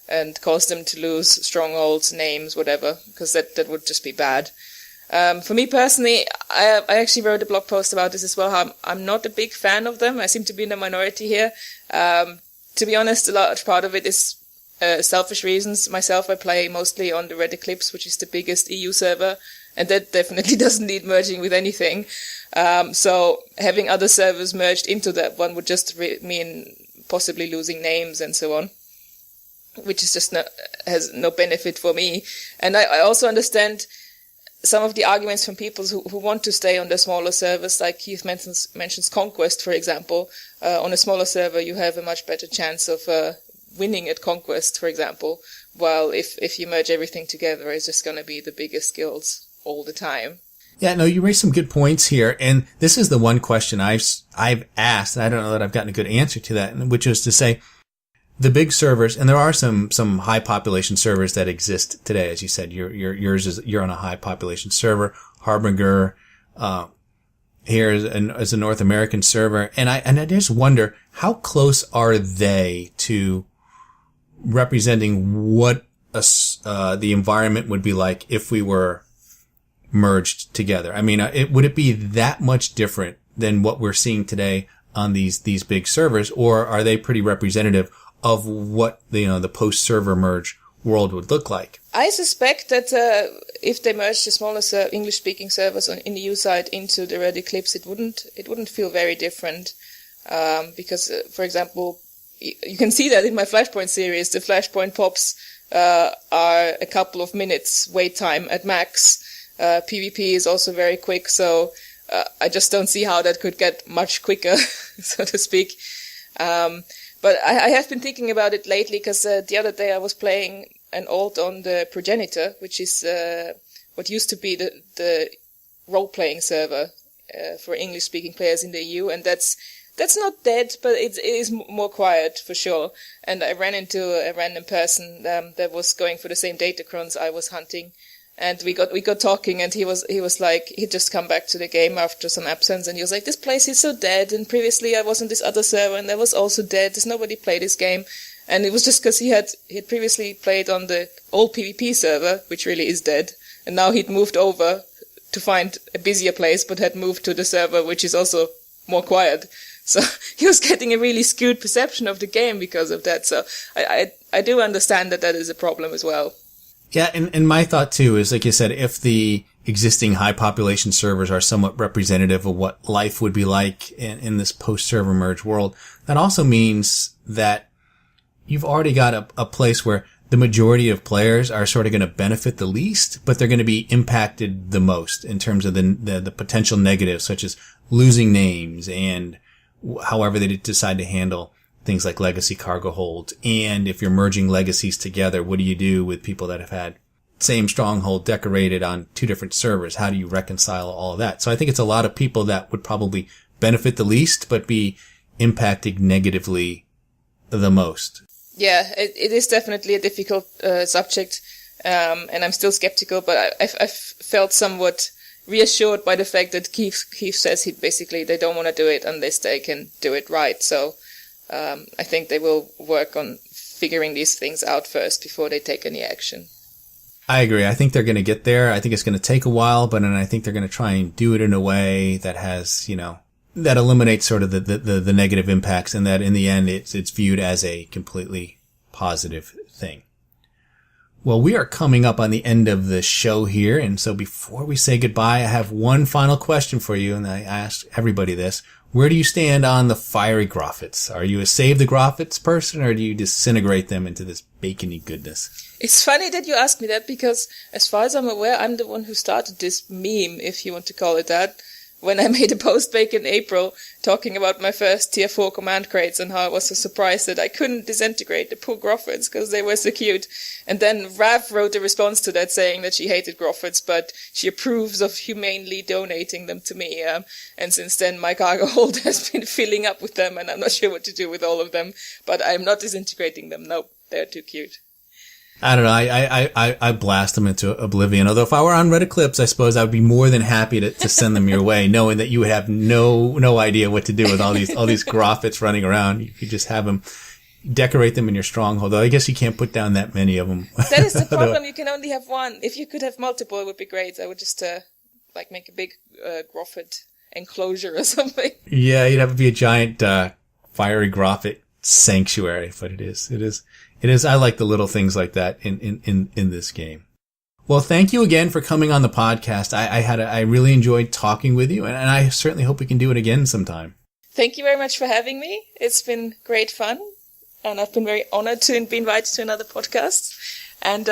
and cause them to lose strongholds, names, whatever, because that would just be bad. For me personally, I actually wrote a blog post about this as well. I'm not a big fan of them. I seem to be in the minority here. To be honest, a large part of it is selfish reasons. Myself, I play mostly on the Red Eclipse, which is the biggest EU server, and that definitely doesn't need merging with anything. So having other servers merged into that one would just mean possibly losing names and so on, which is just has no benefit for me. And I also understand some of the arguments from people who want to stay on the smaller servers, like Keith mentions Conquest, for example. On a smaller server, you have a much better chance of winning at Conquest, for example, while if you merge everything together, it's just going to be the biggest guilds all the time. Yeah, no, you raised some good points here, and this is the one question I've asked, and I don't know that I've gotten a good answer to that, which is to say, the big servers, and there are some high population servers that exist today, as you said. You're on a high population server. Harbinger here is a North American server, and I just wonder, how close are they to representing what the environment would be like if we were merged together? I mean, would it be that much different than what we're seeing today on these big servers, or are they pretty representative of what the post-server merge world would look like? I suspect that if they merged the smaller English-speaking servers on in the EU side into the Red Eclipse, it wouldn't feel very different, because, for example, you can see that in my Flashpoint series. The Flashpoint pops are a couple of minutes wait time at max. PvP is also very quick, so I just don't see how that could get much quicker, so to speak. But I have been thinking about it lately, because the other day I was playing an alt on the Progenitor, which is what used to be the role-playing server for English-speaking players in the EU, and that's not dead, but it is more quiet for sure. And I ran into a random person that was going for the same datacrons I was hunting, and we got talking, and he was like, he'd just come back to the game after some absence, and he was like, this place is so dead, and previously I was on this other server and that was also dead. There's nobody play this game. And it was just because he had previously played on the old PvP server, which really is dead, and now he'd moved over to find a busier place, but had moved to the server which is also more quiet. So he was getting a really skewed perception of the game because of that. So I do understand that is a problem as well. Yeah, and my thought too is, like you said, if the existing high population servers are somewhat representative of what life would be like in this post-server merge world, that also means that you've already got a place where the majority of players are sort of going to benefit the least, but they're going to be impacted the most in terms of the potential negatives, such as losing names and however they decide to handle things like legacy cargo holds. And if you're merging legacies together, what do you do with people that have had same stronghold decorated on two different servers? How do you reconcile all of that? So I think it's a lot of people that would probably benefit the least, but be impacted negatively the most. Yeah, it is definitely a difficult subject, and I'm still skeptical, but I've felt somewhat reassured by the fact that Keith says they don't want to do it unless they can do it right. So I think they will work on figuring these things out first before they take any action. I agree. I think they're going to get there. I think it's going to take a while, but then I think they're going to try and do it in a way that has, that eliminates sort of the negative impacts, and that in the end it's viewed as a completely positive thing. Well, we are coming up on the end of the show here, and so before we say goodbye, I have one final question for you, and I ask everybody this. Where do you stand on the fiery groffets? Are you a save the groffets person, or do you disintegrate them into this bacony goodness? It's funny that you ask me that, because as far as I'm aware, I'm the one who started this meme, if you want to call it that, when I made a post back in April talking about my first tier 4 command crates and how I was so surprised that I couldn't disintegrate the poor groffets because they were so cute. And then Rav wrote a response to that saying that she hated groffets, but she approves of humanely donating them to me. And since then my cargo hold has been filling up with them, and I'm not sure what to do with all of them, but I'm not disintegrating them. Nope, they're too cute. I don't know. I blast them into oblivion. Although if I were on Red Eclipse, I suppose I would be more than happy to send them your way, knowing that you would have no idea what to do with all these groffets running around. You could just have them, decorate them in your stronghold. Though I guess you can't put down that many of them. That is the problem. You can only have one. If you could have multiple, it would be great. I would just make a big groffet enclosure or something. Yeah, you'd have to be a giant fiery groffet sanctuary. But it is. I like the little things like that in this game. Well, thank you again for coming on the podcast. I really enjoyed talking with you, and I certainly hope we can do it again sometime. Thank you very much for having me. It's been great fun, and I've been very honored to be invited to another podcast. And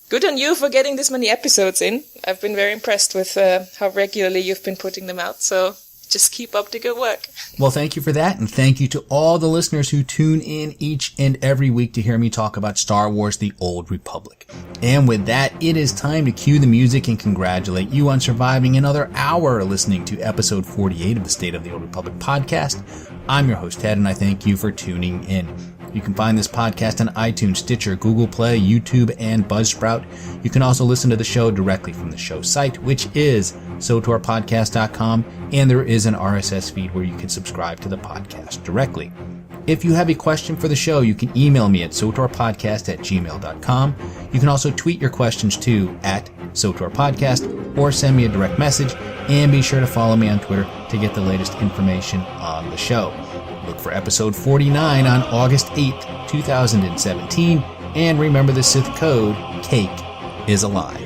good on you for getting this many episodes in. I've been very impressed with how regularly you've been putting them out. So just keep up the good work. Well, thank you for that, and thank you to all the listeners who tune in each and every week to hear me talk about Star Wars: The Old Republic. And with that, it is time to cue the music and congratulate you on surviving another hour listening to episode 48 of the State of the Old Republic podcast. I'm your host, Ted, and I thank you for tuning in. You can find this podcast on iTunes, Stitcher, Google Play, YouTube, and Buzzsprout. You can also listen to the show directly from the show site, which is sotorpodcast.com, and there is an RSS feed where you can subscribe to the podcast directly. If you have a question for the show, you can email me at sotorpodcast@gmail.com. You can also tweet your questions to @sotorpodcast or send me a direct message, and be sure to follow me on Twitter to get the latest information on the show. Look for episode 49 on August 8th, 2017, and remember the Sith code, Cake is alive.